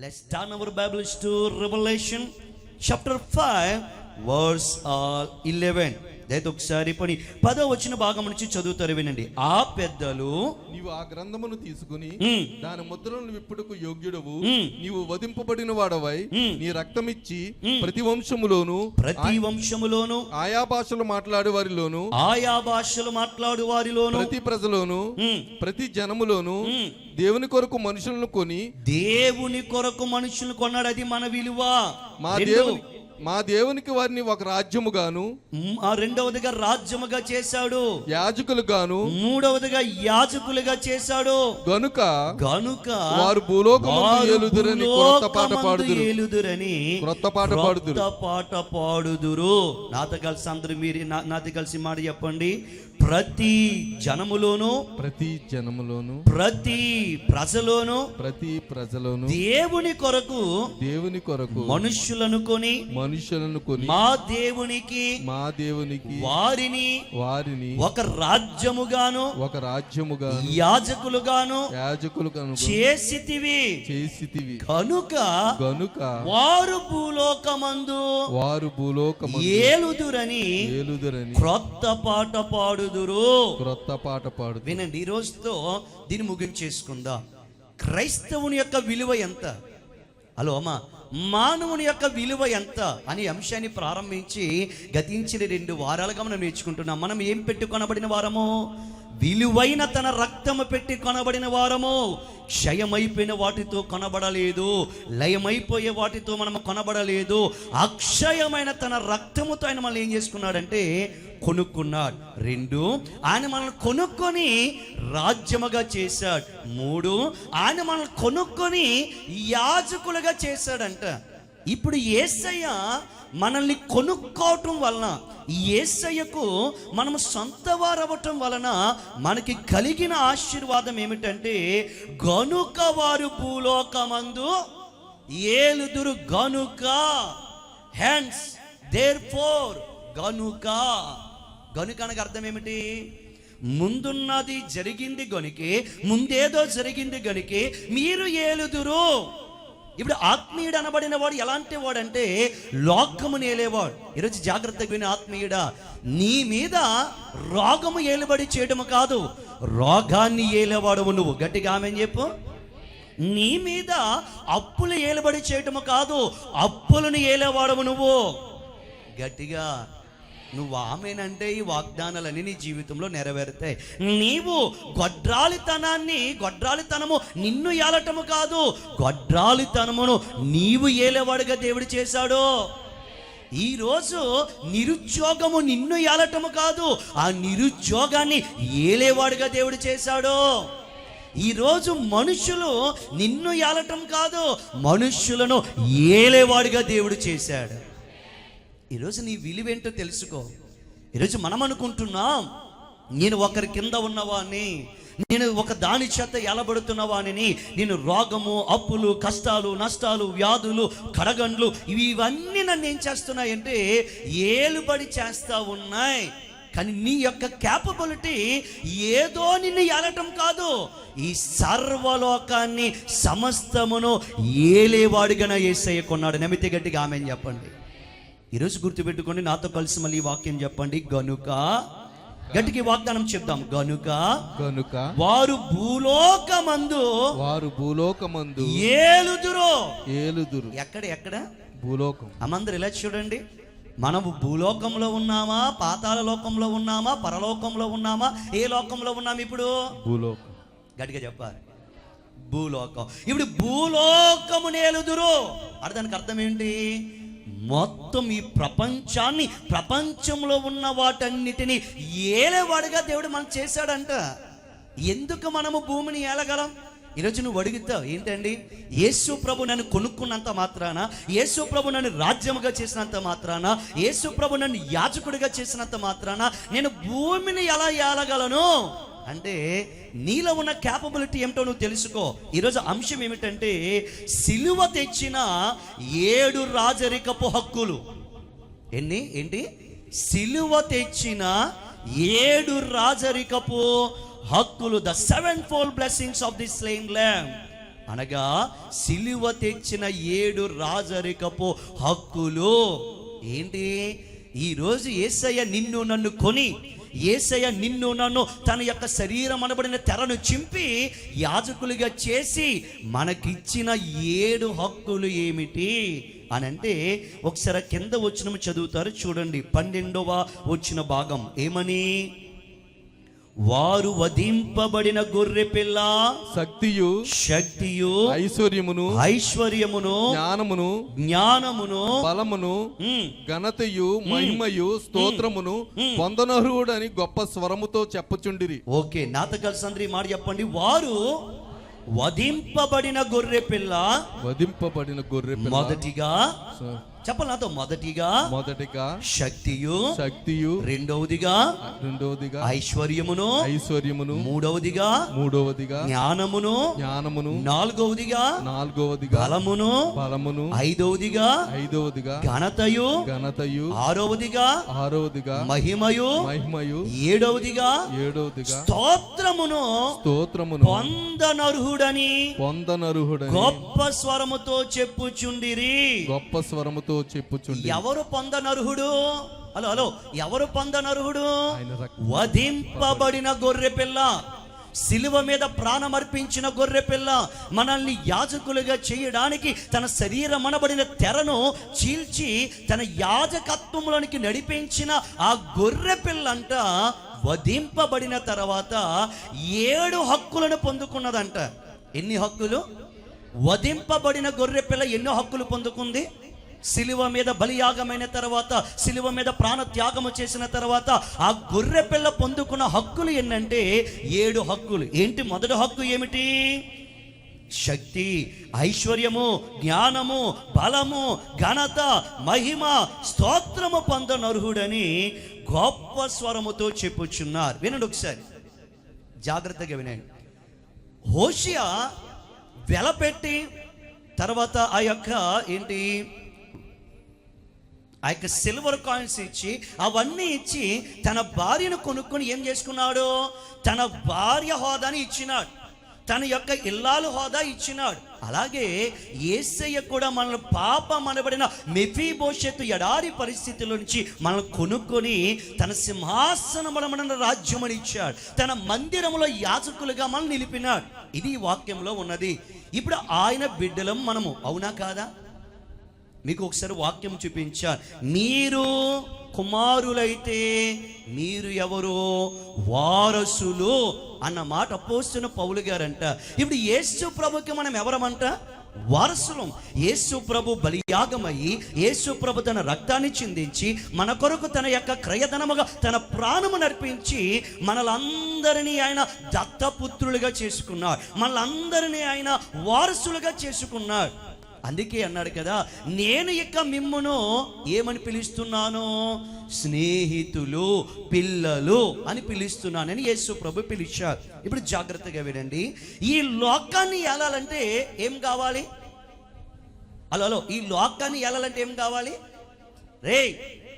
Let's turn our Bibles to Revelation chapter 5 verse 11. దయతో ఒకసారి 10వ వచన భాగం నుంచి చదువుతారు, వినండి. ఆ పెద్దలు, నీవు ఆ గ్రంథమును తీసుకుని దాని ముద్రలను విప్పుటకు యోగ్యుడవు, నీవు వధింపబడిన వాడవై నీ రక్తమిచ్చి ప్రతి వంశములోను ఆయా భాషలు మాట్లాడు వారిలోను ప్రతి ప్రజలోను ప్రతి జనములోను దేవుని కొరకు మనుషులను కొన్నాడు. అది మన విలువ. మా దేవునికి వారిని ఒక రాజ్యముగాను, రెండవదిగా రాజ్యముగా చేశాడు, యాజకులుగాను, మూడవదిగా యాజకులుగా చేశాడు. గనుక వారు భూలోకమందు ఏలుదురని క్రొత్త పాట పాడుదురు. నాతో కలిసి అందరూ మీరు నాతో కలిసి మాట చెప్పండి. ప్రతి జనములోను ప్రతి ప్రజలోను దేవుని కొరకు మనుషులను కొని మా దేవునికి వారిని ఒక రాజ్యముగాను యాజకులుగాను చేసితివి. కనుక వారు భూలోకమందు ఏలుదురని క్రొత్త పాట పాడు. వినండి, ఈ రోజుతో దీన్ని ముగించేసుకుందాం. క్రైస్తవుని యొక్క విలువ ఎంత? హలో అమ్మా, మానవుని యొక్క విలువ ఎంత అనే అంశాన్ని ప్రారంభించి గతించిన 2 వారాలుగా మనం నేర్చుకుంటున్నాం. మనం ఏం పెట్టి కొనబడిన వారము? విలువైన తన రక్తము పెట్టి కొనబడిన వారము. క్షయమైపోయిన వాటితో కొనబడలేదు, లయమైపోయే వాటితో మనం కొనబడలేదు. అక్షయమైన తన రక్తముతో ఆయన మనల్ని ఏం చేసుకున్నాడంటే కొనుక్కున్నాడు. 2, ఆయన మనల్ని కొనుక్కొని రాజ్యముగా చేశాడు. 3, ఆయన మనల్ని కొనుక్కొని యాజకులుగా చేశాడంట. ఇప్పుడు యేసయ్య మనల్ని కొనుక్కోవటం వలన, యేసయ్యకు మనం సొంత వారవటం వలన మనకి కలిగిన ఆశీర్వాదం ఏమిటంటే, గనుక వారు భూలోకమందు ఏలుదురు. గనుక, హెన్స్, దేర్ఫోర్, గనుక అనగా అర్థం ఏమిటి? ముందున్నది జరిగింది గనుకే, ముందేదో జరిగింది గనుకే మీరు ఏలుదురు. ఇప్పుడు ఆత్మీయుడు అనబడిన వాడు ఎలాంటి వాడంటే లోకమును ఏలేవాడు. ఈరోజు జాగ్రత్తగా విని, ఆత్మీయుడా, నీ మీద రోగము ఏలుబడి చేయడము కాదు, రోగాన్ని ఏలేవాడవు నువ్వు. గట్టిగా ఆమెను చెప్పు. నీ మీద అప్పులు ఏలుబడి చేయటము కాదు, అప్పులను ఏలేవాడవు నువ్వు. గట్టిగా నువ్వు ఆమెనంటే ఈ వాగ్దానాలన్నీ నీ జీవితంలో నెరవేరుతాయి. నీవు గొడ్రాలితనము నిన్ను ఏలటము కాదు, గొడ్రాలితనమును నీవు ఏలేవాడుగా దేవుడు చేశాడు. ఈరోజు నిరుద్యోగము నిన్ను ఏలటము కాదు, ఆ నిరుద్యోగాన్ని ఏలేవాడుగా దేవుడు చేశాడు. ఈరోజు మనుషులు నిన్ను ఏలటం కాదు, మనుషులను ఏలేవాడుగా దేవుడు చేశాడు. ఈరోజు నీ విలువేంటో తెలుసుకో. ఈరోజు మనం అనుకుంటున్నాం, నేను ఒకరి కింద ఉన్నవాడిని, నేను ఒక దాని చేత ఎలబడుతున్నవాడిని, నేను రోగము, అప్పులు, కష్టాలు, నష్టాలు, వ్యాధులు, కడగండ్లు ఇవన్నీ నన్ను ఏం చేస్తున్నాయంటే ఏలుబడి చేస్తా ఉన్నాయి. కానీ నీ యొక్క క్యాపబిలిటీ ఏదో నిన్ను ఏలటం కాదు, ఈ సర్వలోకాన్ని సమస్తమును ఏలేవాడిగా యేసయ్య కొన్నాడు. నమ్మితే గట్టిగా ఆమేన్ చెప్పండి. ఈరోజు గుర్తుపెట్టుకోండి, నాతో కలిసి మళ్ళీ వాక్యం చెప్పండి. గనుక, గట్టికి వాగ్దానం చెప్తాం. గనుక వారు భూలోకమందు ఏలుదురు. ఎక్కడ భూలోకం. అమ్మందరూ ఇలా చూడండి, మనము భూలోకంలో ఉన్నామా, పాతాళ లోకంలో ఉన్నామా, పరలోకంలో ఉన్నామా, ఏ లోకంలో ఉన్నాము ఇప్పుడు? భూలోకం. గట్టిగా చెప్పాలి, భూలోకం. ఇప్పుడు భూలోకము నేలుదురు దానికి అర్థం ఏంటి? మొత్తం ఈ ప్రపంచాన్ని, ప్రపంచంలో ఉన్న వాటన్నిటినీ ఏలేవాడుగా దేవుడు మనం చేశాడంట. ఎందుకు మనము భూమిని ఏలగలం? ఈరోజు నువ్వు అడుగుతావు, ఏంటండి యేసు ప్రభు నన్ను కొనుక్కున్నంత మాత్రాన, యేసు ప్రభు నన్ను రాజ్యముగా చేసినంత మాత్రాన, యేసు ప్రభు నన్ను యాజకుడిగా చేసినంత మాత్రాన నేను భూమిని ఎలా ఏలగలను అంటే, నీలో ఉన్న క్యాపబిలిటీ ఏమిటో నువ్వు తెలుసుకో. ఈరోజు అంశం ఏమిటంటే, సిలువ తెచ్చిన 7 రాజరికపు హక్కులు. ఏంటి? సిలువ తెచ్చిన 7 రాజరికపు హక్కులు, the 7-fold blessings of the slain lamb. అనగా సిలువ తెచ్చిన 7 రాజరికపు హక్కులు. ఏంటి? ఈరోజు యేసయ్య నిన్ను నన్ను కొని, యేసయ్య నిన్ను నన్ను తన యొక్క శరీరం అనబడిన తెరను చింపి యాజకులుగా చేసి మనకిచ్చిన 7 హక్కులు ఏమిటి అని అంటే, ఒకసారి కింద వచనం చదువుతారు చూడండి. 12వ వచన భాగం ఏమని? వారు వధింపబడిన గొర్రె పిల్ల శక్తియు ఐశ్వర్యమును జ్ఞానమును బలమును ఘనతయు మహిమయు స్తోత్రమును పొందనర్హుడని గొప్ప స్వరముతో చెప్పుచుండిరి. ఓకే, నాతో కలిసి అందరూ ఈ మాట చెప్పండి. వారు వధింపబడిన గొర్రె పిల్ల మొదటిగా చెప్పాలి నాతో. మొదటిగా శక్తియు రెండవదిగా ఐశ్వర్యమును మూడవదిగా జ్ఞానమును నాలుగవదిగా బలమును ఐదవదిగా ఘనతయు ఆరవదిగా మహిమయు ఏడవదిగా స్తోత్రమును పొందనర్హుడని గొప్ప స్వరముతో చెప్పుచుండిరి. ఎవరు పొందనర్హుడు? హలో, ఎవరు పొందనర్హుడు? వధింపబడిన గొర్రె పిల్ల, సిలువ మీద ప్రాణం అర్పించిన గొర్రె పిల్ల, మనల్ని యాజకులుగా చేయడానికి తన శరీరం అనబడిన తెరను చీల్చి తన యాజకత్వంలోనికి నడిపించిన ఆ గొర్రె పిల్ల అంట వధింపబడిన తర్వాత 7 హక్కులను పొందుకున్నదంట. ఎన్ని హక్కులు? వధింపబడిన గొర్రె పిల్ల ఎన్నో హక్కులు పొందుకుంది? సిలువ మీద బలియాగమైన తర్వాత, సిలువ మీద ప్రాణ త్యాగము చేసిన తర్వాత ఆ గొర్రె పిల్ల పొందుకున్న హక్కులు ఏంటంటే 7 హక్కులు. ఏంటి? మొదటి హక్కు ఏమిటి? శక్తి, ఐశ్వర్యము, జ్ఞానము, బలము, ఘనత, మహిమ, స్తోత్రము పొందనర్హుడని గొప్ప స్వరముతో చెప్పుచున్నారు. వినండి ఒకసారి, జాగ్రత్తగా వినండి. హోషియా వెలపెట్టి తర్వాత ఆ యొక్క సిల్వర్ కాయిన్స్ ఇచ్చి అవన్నీ ఇచ్చి తన భార్యను కొనుక్కొని ఏం చేసుకున్నాడు? తన భార్య హోదాని ఇచ్చినాడు, తన యొక్క ఇల్లాలు హోదా ఇచ్చినాడు. అలాగే యేసయ్య కూడా మనల్ని పాపం అనబడిన మెఫీబోషెతు ఎడారి పరిస్థితుల నుంచి మనల్ని కొనుక్కొని తన సింహాసనమున రాజ్యమని ఇచ్చాడు. తన మందిరములో యాజకులుగా మనల్ని నిలిపినాడు. ఇది ఈ వాక్యంలో ఉన్నది. ఇప్పుడు ఆయన బిడ్డలం మనము, అవునా కాదా? మీకు ఒకసారి వాక్యం చూపించాను. మీరు కుమారులైతే మీరు ఎవరు? వారసులు అన్న మాట అపోస్తలుడైన పౌలు గారంట. ఇప్పుడు యేసు ప్రభుకి మనం ఎవరమంట? వారసులం. యేసు ప్రభు బలియాగమయ్యి, యేసు ప్రభు తన రక్తాన్ని చిందించి మన కొరకు తన యొక్క క్రయధనముగా తన ప్రాణము నర్పించి మనలందరినీ ఆయన దత్తపుత్రులుగా చేసుకున్నాడు. మనలందరినీ ఆయన వారసులుగా చేసుకున్నాడు. అందుకే అన్నాడు కదా, నేను ఇక మిమ్మును ఏమని పిలుస్తున్నాను? స్నేహితులు, పిల్లలు అని పిలుస్తున్నానని యేసు ప్రభు పిలిచారు. ఇప్పుడు జాగ్రత్తగా వినండి. ఈ లోకాన్ని ఏలాలంటే ఏం కావాలి? హలో, ఈ లోకాన్ని ఏలాలంటే ఏం కావాలి? రే,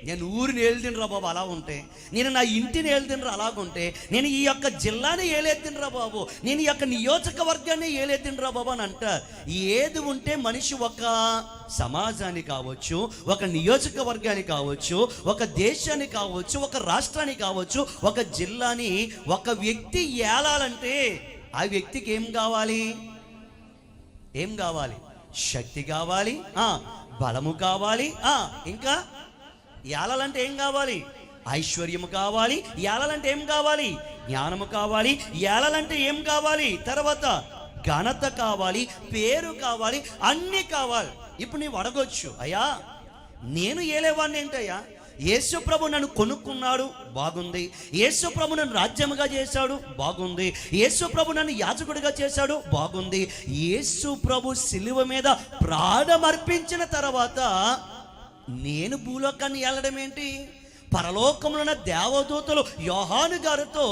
నేను ఊరిని ఏలుదినరా బాబు అలా ఉంటే, నేను నా ఇంటిని ఏలుదినరా అలాగుంటే, నేను ఈ యొక్క జిల్లాని ఏలేద్దినరా బాబు, నేను ఈ యొక్క నియోజకవర్గాన్ని ఏలేద్దినరా బాబు అని అంటారు. ఏది ఉంటే మనిషి ఒక సమాజాన్ని కావచ్చు, ఒక నియోజకవర్గాన్ని కావచ్చు, ఒక దేశాన్ని కావచ్చు, ఒక రాష్ట్రాన్ని కావచ్చు, ఒక జిల్లాని ఒక వ్యక్తి ఏలాలంటే ఆ వ్యక్తికి ఏం కావాలి? ఏం కావాలి? శక్తి కావాలి, బలము కావాలి, ఇంకా ఏలాలంటే ఏం కావాలి? ఐశ్వర్యము కావాలి. ఏలాలంటే ఏం కావాలి? జ్ఞానము కావాలి. ఏలాలంటే ఏం కావాలి? తర్వాత ఘనత కావాలి, పేరు కావాలి, అన్నీ కావాలి. ఇప్పుడు నీవు అడగొచ్చు, అయ్యా నేను ఏలేవాడిని ఏంటయ్యా? యేసు ప్రభు నన్ను కొనుక్కున్నాడు, బాగుంది. యేసు ప్రభు నన్ను రాజ్యముగా చేశాడు, బాగుంది. యేసు ప్రభు నన్ను యాజకుడిగా చేశాడు, బాగుంది. యేసు ప్రభు సిలువ మీద ప్రాణం అర్పించిన తర్వాత నేను భూలోకాన్ని ఏలడం ఏంటి? పరలోకంలో ఉన్న దేవదూతలు యోహాను గారితో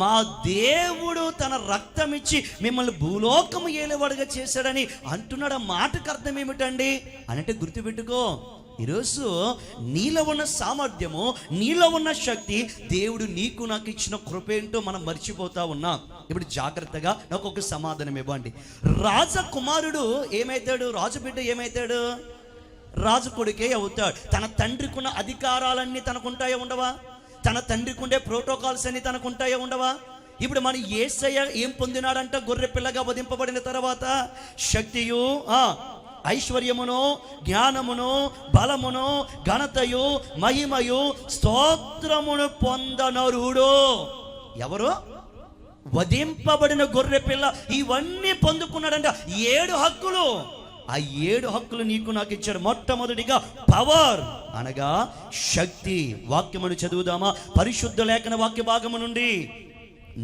మా దేవుడు తన రక్తం ఇచ్చి మిమ్మల్ని భూలోకము ఏలేవాడుగా చేశాడని అంటున్నాడు. ఆ మాటకు అర్థం ఏమిటండి అని అంటే, గుర్తుపెట్టుకో, ఈరోజు నీలో ఉన్న సామర్థ్యము, నీలో ఉన్న శక్తి దేవుడు నీకు నాకు ఇచ్చిన కృప ఏంటో మనం మర్చిపోతా ఉన్నాం. ఇప్పుడు జాగ్రత్తగా నాకు ఒక సమాధానం ఇవ్వండి. రాజకుమారుడు ఏమైతాడు? రాజు బిడ్డ ఏమైతాడు? రాజు కొడుకే అవుతాడు. తన తండ్రికి ఉన్న అధికారాలన్నీ తనకుంటాయో ఉండవా? తన తండ్రికి ఉండే ప్రోటోకాల్స్ అన్ని తనకుంటాయో ఉండవా? ఇప్పుడు మన యేసయ్య ఏం పొందినాడంట? గొర్రె పిల్లగా వధింపబడిన తర్వాత శక్తియు, ఐశ్వర్యమును, జ్ఞానమును, బలమును, ఘనతయు, మహిమయు, స్తోత్రమును పొందనరుడు ఎవరు? వధింపబడిన గొర్రె పిల్ల. ఇవన్నీ పొందుకున్నాడంట. 7 హక్కులు. ఆ 7 హక్కులు నీకు నాకు ఇచ్చాడు. మొట్టమొదటిగా పవర్ అనగా శక్తి. వాక్యమును చదువుదామా? పరిశుద్ధ లేఖన వాక్య భాగము నుండి.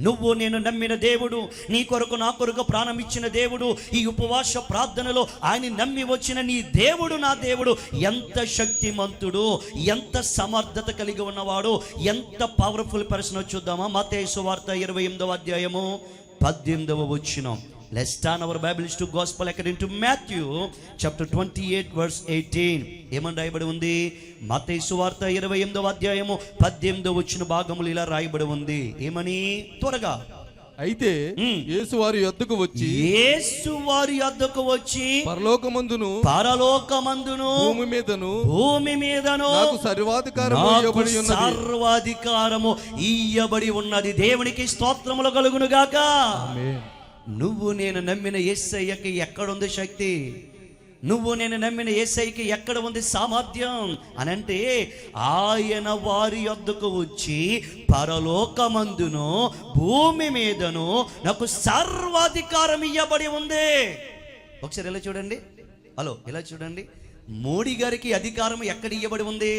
నువ్వు నేను నమ్మిన దేవుడు, నీ కొరకు నా కొరకు ప్రాణం ఇచ్చిన దేవుడు, ఈ ఉపవాస ప్రార్థనలో ఆయన నమ్మి వచ్చిన నీ దేవుడు, నా దేవుడు ఎంత శక్తిమంతుడు, ఎంత సమర్థత కలిగి ఉన్నవాడు, ఎంత పవర్ఫుల్ పర్సన్. చూద్దామా? మత్తయి సువార్త 28వ అధ్యాయము 18వ వచనం. Let's turn our Bibles to Gospel according to Matthew chapter 28 verse 18. ఏమని రాయబడి ఉంది? మత్తయి సువార్త 28వ అధ్యాయము 18వ వచన భాగములు ఇలా రాయబడి ఉంది. ఏమని? త్వరగా. అయితే యేసు వారి యొద్దకు వచ్చి పరలోకమందును భూమి మీదను నాకు సర్వాధికారము ఇయ్యబడి ఉన్నది. దేవునికి స్తోత్రములు కలుగును గాక. నువ్వు నేను నమ్మిన యేసయ్యకి ఎక్కడుంది శక్తి? నువ్వు నేను నమ్మిన యేసయ్యకి ఎక్కడ ఉంది సామర్థ్యం అనంటే, ఆయన వారి యొద్దకు వచ్చి పరలోకమందును భూమి మీదను నాకు సర్వాధికారం ఇయ్యబడి ఉంది. ఒకసారి ఇలా చూడండి. హలో, ఇలా చూడండి. మోడీ గారికి అధికారం ఎక్కడ ఇయ్యబడి ఉంది?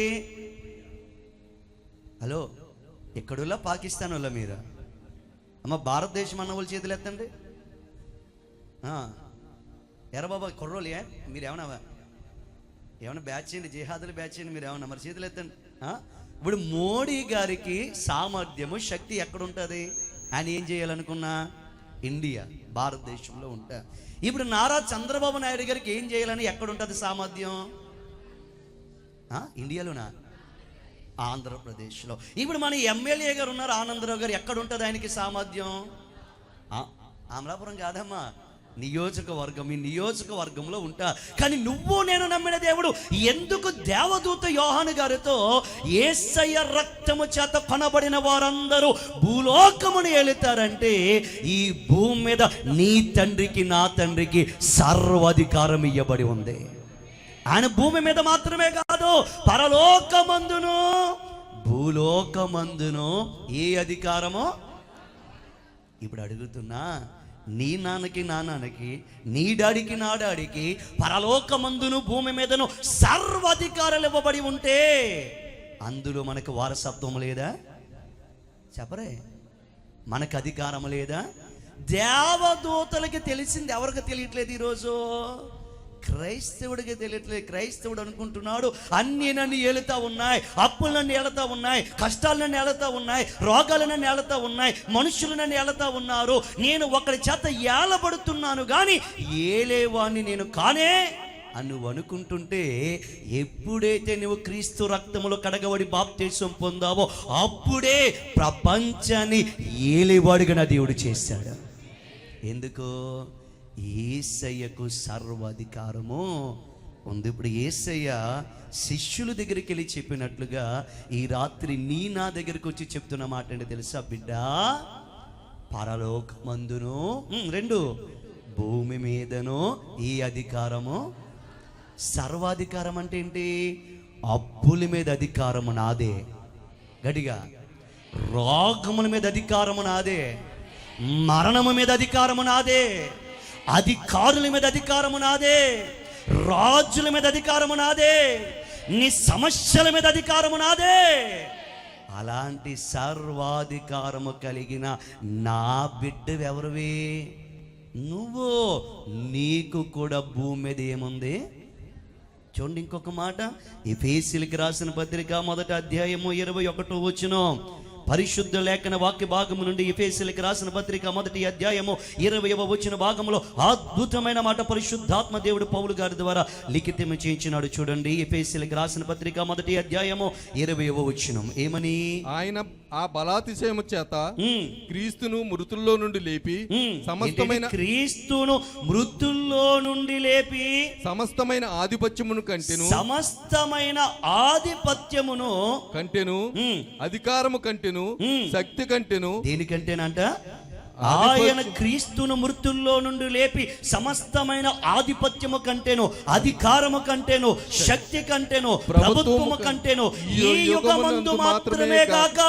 హలో, ఎక్కడులా? పాకిస్తాన్ వల్ల మీరా? అమ్మ, భారతదేశం అన్న వాళ్ళు చేతులు ఎత్తండి. ఎరా బాబా కుర్రోలు, మీరు ఏమన్నా బ్యాచ్ చేయండి, జిహాదులు బ్యాచ్ చేయండి, మీరు ఏమన్నా మరి చేతులు ఎత్తండి. ఇప్పుడు మోడీ గారికి సామర్థ్యము, శక్తి ఎక్కడ ఉంటుంది? ఆయన ఏం చేయాలనుకున్నా ఇండియా, భారతదేశంలో ఉంటా. ఇప్పుడు నారా చంద్రబాబు నాయుడు గారికి ఏం చేయాలని ఎక్కడ ఉంటుంది సామర్థ్యం? ఇండియాలోనా? ఆంధ్రప్రదేశ్లో. ఇప్పుడు మన ఎమ్మెల్యే గారు ఉన్నారు, ఆనందరావు గారు. ఎక్కడ ఉంటుంది ఆయనకి సామర్థ్యం? అమలాపురం కాదమ్మా, నియోజకవర్గం. ఈ నియోజకవర్గంలో ఉంటా. కానీ నువ్వు నేను నమ్మిన దేవుడు ఎందుకు దేవదూత యోహాను గారితో యేసయ్య రక్తము చేత కొనబడిన వారందరూ భూలోకమును ఏలుతారంటే, ఈ భూమి మీద నీ తండ్రికి నా తండ్రికి సర్వాధికారం ఇయ్యబడి ఉంది. ఆయన భూమి మీద మాత్రమే కాదు, పరలోకమందును భూలోకమందును ఏ అధికారమో. ఇప్పుడు అడుగుతున్నా, నీ నాన్నకి నా నాన్నకి, నీ డాడీకి నా డాడీకి పరలోకమందును భూమి మీదను సర్వాధికారాలు ఇవ్వబడి ఉంటే, అందులో మనకు వారసత్వం లేదా? చెప్పరే, మనకు అధికారం లేదా? దేవదూతలకి తెలిసింది ఎవరికి తెలియట్లేదు ఈరోజు? క్రైస్తవుడికి తెలియట్లేదు. క్రైస్తవుడు అనుకుంటున్నాడు అన్నీ నన్ను ఏలుతా ఉన్నాయి, అప్పులు నన్ను ఏలుతా ఉన్నాయి, కష్టాలు నన్ను ఏలుతా ఉన్నాయి, రోగాలు నన్ను ఏలుతా ఉన్నాయి, మనుషులు నన్ను ఏలుతా ఉన్నారు, నేను ఒకరి చేత ఏలబడుతున్నాను కానీ ఏలేవాణ్ణి నేను కానే అని నువ్వు అనుకుంటుంటే, ఎప్పుడైతే నువ్వు క్రీస్తు రక్తములో కడగబడి బాప్తిసం పొందావో అప్పుడే ప్రపంచాన్ని ఏలేవాడుగా నా దేవుడు చేశాడు. ఎందుకు? యేసయ్యకు సర్వాధికారము ఉంది. ఇప్పుడు యేసయ్య శిష్యుల దగ్గరికి వెళ్ళి చెప్పినట్లుగా ఈ రాత్రి నీ నా దగ్గరికి వచ్చి చెప్తున్న మాట ఏంటి తెలుసా? బిడ్డ, పరలోకమందును 2 భూమి మీదను ఈ అధికారము. సర్వాధికారం అంటే ఏంటి? అప్పుల మీద అధికారము నాదే, గడిగా. రోగముల మీద అధికారము నాదే, మరణము మీద అధికారము నాదే, అధికారుల మీద అధికారము నాదే, రాజుల మీద అధికారము నాదే, నీ సమస్యల మీద అధికారము నాదే. అలాంటి సర్వాధికారము కలిగిన నా బిడ్డవెవరివి? నువ్వు. నీకు కూడా భూమి మీద ఏముంది? చూడండి ఇంకొక మాట, ఎఫెసీయులకు రాసిన పత్రిక 1వ అధ్యాయము 21వ వచనం. పరిశుద్ధ లేఖన వాక్య భాగము నుండి ఎఫెసీయులకు రాసిన పత్రిక 1వ అధ్యాయము 20వ వచన భాగంలో అద్భుతమైన మాట పరిశుద్ధాత్మ దేవుడు పౌలు గారి ద్వారా లిఖితం చేయించినాడు. చూడండి, ఎఫెసీయులకు రాసిన పత్రిక 1వ అధ్యాయము 20వ వచనం ఏమని? ఆయన ఆ బలాతిశయము చేత క్రీస్తును మృతుల్లో నుండి లేపి సమస్తమైన క్రీస్తును మృతుల్లో నుండి లేపి సమస్తమైన ఆధిపత్యమును కంటెను కంటెను అధికారము కంటెను శక్తి కంటెను. దేనికంటేనంట? ఆయన క్రీస్తును మృతుల్లో నుండి లేపి సమస్తమైన ఆధిపత్యము కంటేను, అధికారము కంటేను, శక్తి కంటేను, ప్రభుత్వము కంటేను ఈ యుగమందు మాత్రమే కాక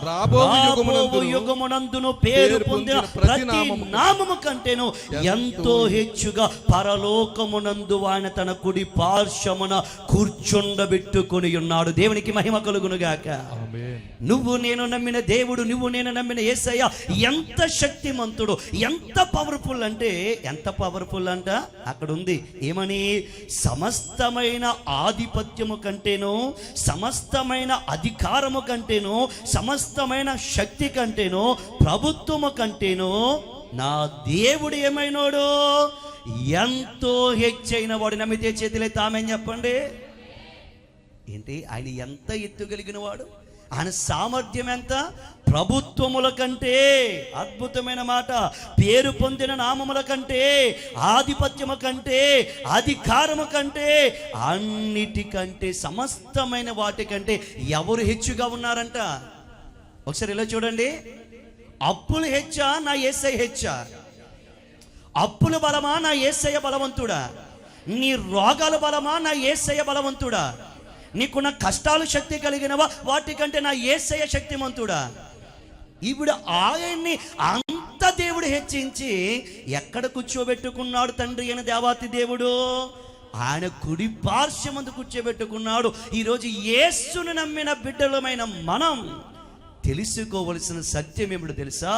రాబోవు యుగమునందును పేరు పొందిన ప్రతి నామము కంటేను ఎంతో హెచ్చుగా పరలోకమునందు ఆయన తన కుడి పార్శ్వమున కూర్చుండబెట్టుకొని ఉన్నాడు. దేవునికి మహిమ కలుగును గాక. నువ్వు నేను నమ్మిన దేవుడు, నువ్వు నేను నమ్మిన యేసయ్య ఎంత శక్తిమంతుడు, ఎంత పవర్ఫుల్ అంటే ఎంత పవర్ఫుల్ అంట అక్కడ ఉంది. ఏమని? సమస్తమైన ఆధిపత్యము కంటేను, సమస్తమైన అధికారము కంటేను, సమస్తమైన శక్తి కంటేను, ప్రభుత్వము కంటేను నా దేవుడు ఏమైనాడు? ఎంతో హెచ్చైన వాడు. నమ్మితే చేతులైతే ఆమె చెప్పండి. ఏంటి? ఆయన ఎంత ఎత్తుగలిగిన వాడు, ఆయన సామర్థ్యం ఎంత? ప్రభుత్వముల కంటే, అద్భుతమైన మాట, పేరు పొందిన నామముల కంటే, ఆధిపత్యము కంటే, అధికారము కంటే, అన్నిటికంటే, సమస్తమైన వాటికంటే ఎవరు హెచ్చుగా ఉన్నారంట? ఒకసారి ఇలా చూడండి. అప్పులు హెచ్చా, నా యేసయ్య హెచ్చా? అప్పుల బలమా, నా యేసయ్య బలవంతుడా? నీ రోగాల బలమా, నా యేసయ్య బలవంతుడా? నీకున్న కష్టాలు శక్తి కలిగినవా, వాటికంటే నా యేసయ్య శక్తిమంతుడా? ఇప్పుడు ఆయన్ని అంత దేవుడు హెచ్చించి ఎక్కడ కూర్చోబెట్టుకున్నాడు? తండ్రి అయిన దేవాతి దేవుడు ఆయన కుడి పార్శ్వమందు కూర్చోబెట్టుకున్నాడు. ఈరోజు యేసును నమ్మిన బిడ్డలమైన మనం తెలుసుకోవలసిన సత్యం ఏమిటో తెలుసా?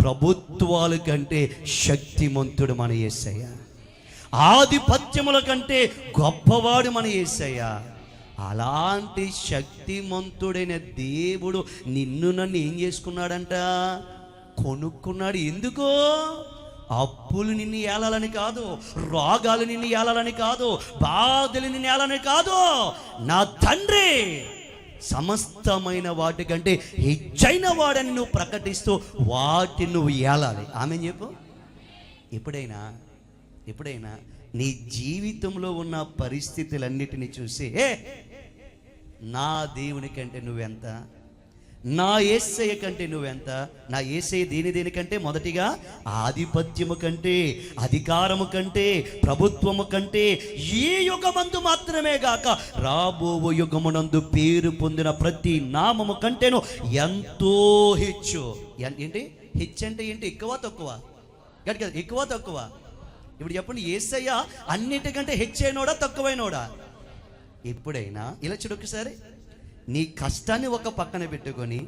ప్రభుత్వాల కంటే శక్తిమంతుడు మన యేసయ్య, ఆధిపత్యముల కంటే గొప్పవాడు మన యేసయ్య. అలాంటి శక్తిమంతుడైన దేవుడు నిన్ను నన్ను ఏం చేసుకున్నాడంట? కొనుక్కున్నాడు. ఎందుకో? అప్పులు నిన్ను ఏలాలని కాదు, రోగాలు నిన్ను ఏలాలని కాదు, బాధలు నిన్ను ఏలాలని కాదు. నా తండ్రి సమస్తమైన వాటికంటే హెచ్చైన వాడని నువ్వు ప్రకటిస్తూ వాటిని నువ్వు ఏలాలి. ఆమె చెప్పు. ఎప్పుడైనా నీ జీవితంలో ఉన్న పరిస్థితులన్నిటిని చూసి నా దేవుని కంటే నువ్వెంత, నా యేసయ్య కంటే నువ్వెంత? నా యేసయ్య దేనికంటే? మొదటిగా ఆధిపత్యము కంటే, అధికారము కంటే, ప్రభుత్వము కంటే ఈ యుగమందు మాత్రమే గాక రాబో యుగమునందు పేరు పొందిన ప్రతి నామము కంటేను ఎంతో హెచ్చు. ఏంటి హెచ్చు అంటే? ఏంటి? ఎక్కువ తక్కువ? గట్టిగా ఎక్కువ తక్కువ. ఇప్పుడు చెప్పండి, యేసయ్య అన్నిటికంటే హెచ్చైనోడా తక్కువైనోడా? ఎప్పుడైనా ఇలా చూడు ఒకసారి. నీ కష్టాన్ని ఒక పక్కన పెట్టుకొని,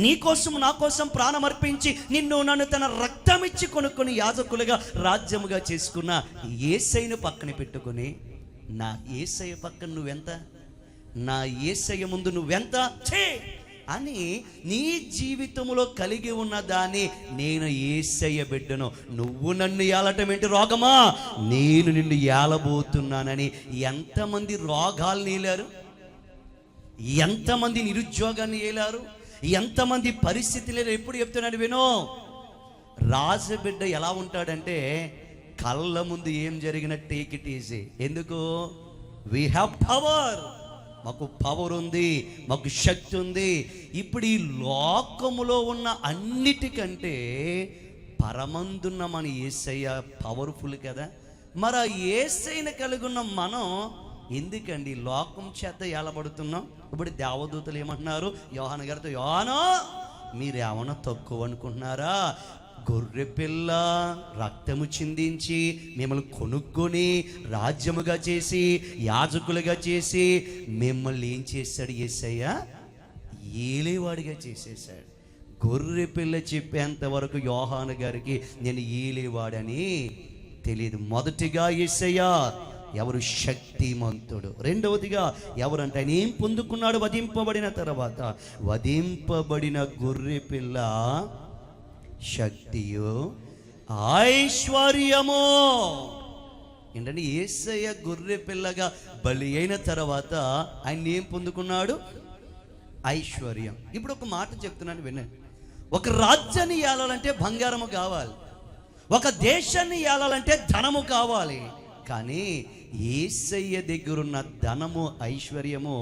నీ కోసం నా కోసం ప్రాణం అర్పించి నిన్ను నన్ను తన రక్తం ఇచ్చి కొనుక్కొని యాజకులుగా రాజ్యముగా చేసుకున్న యేసయ్యను పక్కన పెట్టుకొని, నా యేసయ్య పక్కన నువ్వెంత, నా యేసయ్య ముందు నువ్వెంత అని నీ జీవితంలో కలిగి ఉన్న దాన్ని, నేను యేసయ్య బిడ్డను, నువ్వు నన్ను ఏలటం ఏంటి రోగమా, నేను నిన్ను ఏలబోతున్నానని ఎంతమంది రోగాల్ని ఏలారు, ఎంతమంది నిరుద్యోగాన్ని ఏలారు, ఎంతమంది పరిస్థితులు. ఎప్పుడు చెప్తున్నాడు వినో, రాజబిడ్డ ఎలా ఉంటాడంటే కళ్ళ ముందు ఏం జరిగిన టేక్ ఇట్ ఈజీ. ఎందుకు? వీ హ్యావ్ పవర్, మాకు పవర్ ఉంది, మాకు శక్తి ఉంది. ఇప్పుడు ఈ లోకములో ఉన్న అన్నిటికంటే పరమందున్న మన యేసయ్య పవర్ఫుల్ కదా. మరి ఆ యేసయ్యను కలిగి ఉన్న మనం ఎందుకండి లోకం చేత ఏలబడుతున్నాం? ఇప్పుడు దేవదూతలు ఏమంటున్నారు యోహాను గారితో? యోహాను, మీరేమన్నా తక్కువ అనుకుంటున్నారా? గొర్రె పిల్ల రక్తము చిందించి మిమ్మల్ని కొనుక్కొని రాజ్యముగా చేసి యాజకులుగా చేసి మిమ్మల్ని ఏం చేశాడు యేసయ్య? ఏలేవాడిగా చేసేసాడు. గొర్రె పిల్ల చెప్పేంత వరకు యోహాను గారికి నేను ఏలేవాడని తెలియదు. మొదటిగా యేసయ్య ఎవరు శక్తిమంతుడు. రెండవదిగా ఎవరంటే ఆయన ఏం పొందుకున్నాడు వధింపబడిన తర్వాత? వధింపబడిన గొర్రె పిల్ల శక్తియు ఐశ్వర్యము. ఏంటంటే యేసయ్య గొర్రె పిల్లగా బలి అయిన తర్వాత ఆయన ఏం పొందుకున్నాడు? ఐశ్వర్యం. ఇప్పుడు ఒక మాట చెప్తున్నాను వినండి. ఒక రాజ్యాన్ని ఏలాలంటే బంగారము కావాలి, ఒక దేశాన్ని ఏలాలంటే ధనము కావాలి. కానీ యేసయ్య దగ్గరున్న ధనము ఐశ్వర్యము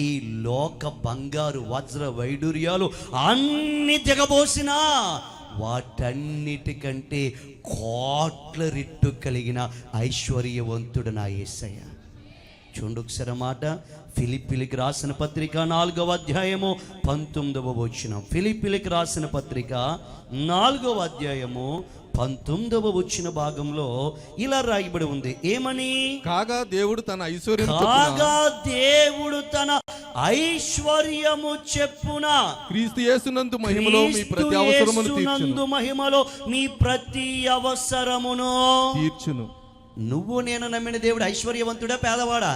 ఈ లోక బంగారు వజ్ర వైడూర్యాలు అన్ని దిగబోసినా వాటన్నిటికంటే కోట్ల రెట్టు కలిగిన ఐశ్వర్యవంతుడు నా యేసయ్య. చూడండి ఒకసారి మాట, ఫిలిప్పీలకు రాసిన పత్రిక 4వ అధ్యాయము 19వ వచనం. ఫిలిప్పీలకు రాసిన పత్రిక 4వ అధ్యాయము 19వ వచన భాగంలో ఇలా రాయబడి ఉంది. ఏమని? కాగా దేవుడు తన ఐశ్వర్యము చెప్పున క్రీస్తు యేసునందు మహిమలో మీ ప్రతి అవసరమును తీర్చును. నువ్వు నేను నమ్మిన దేవుడు ఐశ్వర్యవంతుడా పేదవాడా?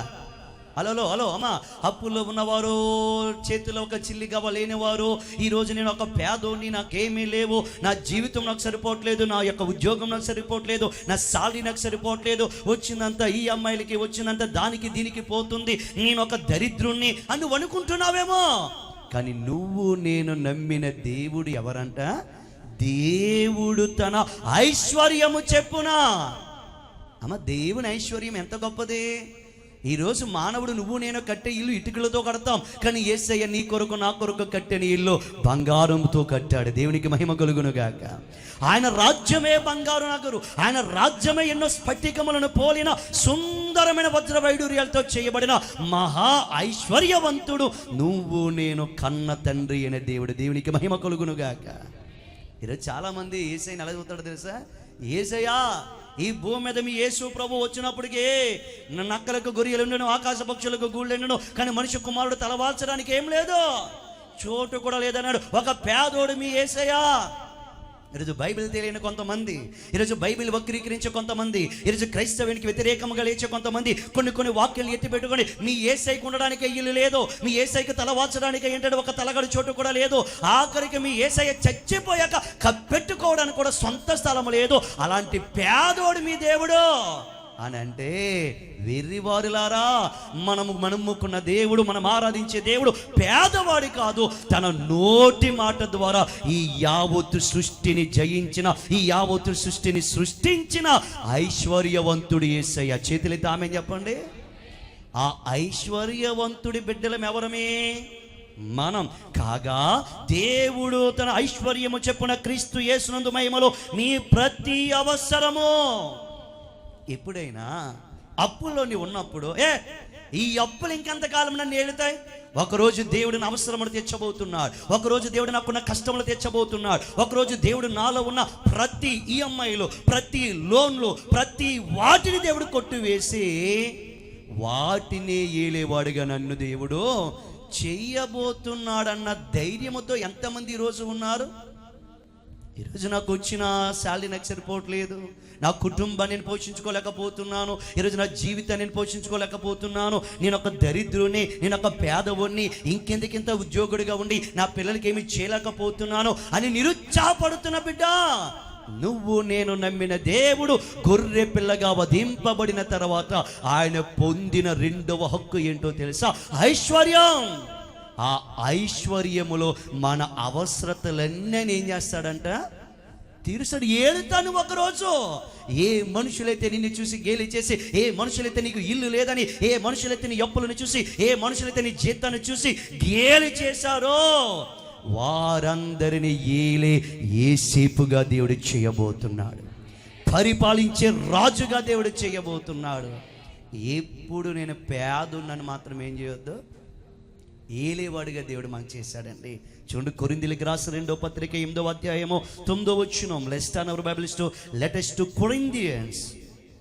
హలో అమ్మా, అప్పుల్లో ఉన్నవారు, చేతిలో ఒక చిల్లి గవ్వ లేనివారు, ఈరోజు నేను ఒక పేదోని, నాకేమీ లేవు, నా జీవితం నాకు సరిపోవట్లేదు, నా యొక్క ఉద్యోగం నాకు సరిపోవట్లేదు, నా సాలరీ నాకు సరిపోవట్లేదు, వచ్చిందంతా ఈ అమ్మాయిలకి, వచ్చిందంతా దానికి దీనికి పోతుంది, నేను ఒక దరిద్రుణ్ణి అని నువ్వు అనుకుంటున్నావేమో. కానీ నువ్వు నేను నమ్మిన దేవుడు ఎవరంట? దేవుడు తన ఐశ్వర్యము చెప్పునా. అమ్మ, దేవుని ఐశ్వర్యం ఎంత గొప్పది. ఈరోజు మానవుడు నువ్వు నేను కట్టే ఇల్లు ఇటుకలతో కడతాం, కానీ యేసయ్య నీ కొరకు నా కొరకు కట్టిన ఇల్లు బంగారంతో కట్టాడు. దేవునికి మహిమ కలుగును గాక. ఆయన రాజ్యమే బంగారు నగరు, ఆయన రాజ్యమే ఎన్నో స్ఫటికములను పోలిన సుందరమైన వజ్ర వైడూర్యాలతో చేయబడిన మహా ఐశ్వర్యవంతుడు నువ్వు నేను కన్న తండ్రి అనే దేవుడు. దేవునికి మహిమ కలుగును గాక. ఈరోజు చాలా మంది యేసయ్యని ఎలా చూస్తాడో తెలుసా? యేసయ్యా, ఈ భూమి మీద మీ యేసు ప్రభు వచ్చినప్పటికీ నక్కలకు గొర్రెలు ఉండను, ఆకాశ పక్షులకు గూళ్ళు ఉండను, కానీ మనిషి కుమారుడు తలవాల్చడానికి ఏం లేదు, చోటు కూడా లేదన్నాడు. ఒక పేదోడు మీ యేసయ్యా. ఈరోజు బైబిల్ తెలియని కొంతమంది, ఈరోజు బైబిల్ వక్రీకరించే కొంతమంది, ఈరోజు క్రైస్తవానికి వ్యతిరేకంగా లేచే కొంతమంది కొన్ని వాక్యాలు ఎత్తి పెట్టుకొని మీ యేసయ్యకు ఉండడానికి ఇల్లు లేదు, మీ యేసయ్యకు తల వాల్చడానికి ఏంటంటే ఒక తలగడు చోటు కూడా లేదు, ఆఖరికి మీ యేసయ్య చచ్చిపోయాక కప్పెట్టుకోవడానికి కూడా సొంత స్థలం లేదు, అలాంటి పేదోడు మీ దేవుడు అని అంటే, వెర్రివారులారా, మనము నమ్ముకున్న దేవుడు, మనం ఆరాధించే దేవుడు పేదవాడి కాదు. తన నోటి మాట ద్వారా ఈ యావత్తు సృష్టిని జయించిన, ఈ యావత్తు సృష్టిని సృష్టించిన ఐశ్వర్యవంతుడు యేసయ్య. చేతులైతే ఆమె చెప్పండి. ఆ ఐశ్వర్యవంతుడి బిడ్డలం ఎవరమే? మనం కాగా దేవుడు తన ఐశ్వర్యము చెప్పున క్రీస్తు యేసునందు మహిమలో నీ ప్రతి అవసరము. ఎప్పుడైనా అప్పుల్లో నీ ఉన్నప్పుడు ఈ అప్పులు ఇంకెంతకాలం నన్ను ఏలుతాయి? ఒకరోజు దేవుడిని అవసరములు తెచ్చబోతున్నాడు, ఒకరోజు దేవుడు నాకున్న కష్టములు తెచ్చబోతున్నాడు, ఒకరోజు దేవుడు నాలో ఉన్న ప్రతి ఈఎంఐలు, ప్రతి లోన్లు, ప్రతి వాటిని దేవుడు కొట్టివేసి వాటిని ఏలేవాడుగా నన్ను దేవుడు చెయ్యబోతున్నాడన్న ధైర్యముతో ఎంతమంది ఈరోజు ఉన్నారు? ఈరోజు నాకు వచ్చిన శాలరీ నాకు సరిపోవట్లేదు, నా కుటుంబాన్ని నేను పోషించుకోలేకపోతున్నాను, ఈరోజు నా జీవితాన్ని నేను పోషించుకోలేకపోతున్నాను, నేను ఒక దరిద్రుని, నేను ఒక పేదవుడిని, ఇంకెందుకింత ఉద్యోగుడిగా ఉండి నా పిల్లలకి ఏమి చేయలేకపోతున్నాను అని నిరుత్సాహపడుతున్న బిడ్డ, నువ్వు నేను నమ్మిన దేవుడు గొర్రె పిల్లగా వధింపబడిన తర్వాత ఆయన పొందిన రెండవ హక్కు ఏంటో తెలుసా? ఐశ్వర్యం. ఆ ఐశ్వర్యములో మన అవసరతలన్నీ ఏం చేస్తాడంట? తీరుస్తాడు. ఏడుతాను ఒకరోజు. ఏ మనుషులైతే నిన్ను చూసి గేలి చేసి, ఏ మనుషులైతే నీకు ఇల్లు లేదని, ఏ మనుషులైతే నీ అప్పులను చూసి, ఏ మనుషులైతే నీ జీతాన్ని చూసి గేలి చేశారో వారందరిని ఏలే యేసేపుగా దేవుడు చేయబోతున్నాడు, పరిపాలించే రాజుగా దేవుడు చేయబోతున్నాడు. ఎప్పుడు నేను పేదున్నాను మాత్రం ఏం చేయొద్దు, ఏలేవాడిగా దేవుడు మనకు చేశాడండి. చూడండి, కొరింథీయులకు రాసిన 2వ పత్రిక 8వ అధ్యాయము 9వ వచనం. Let's turn our Bibles to latest two Corinthians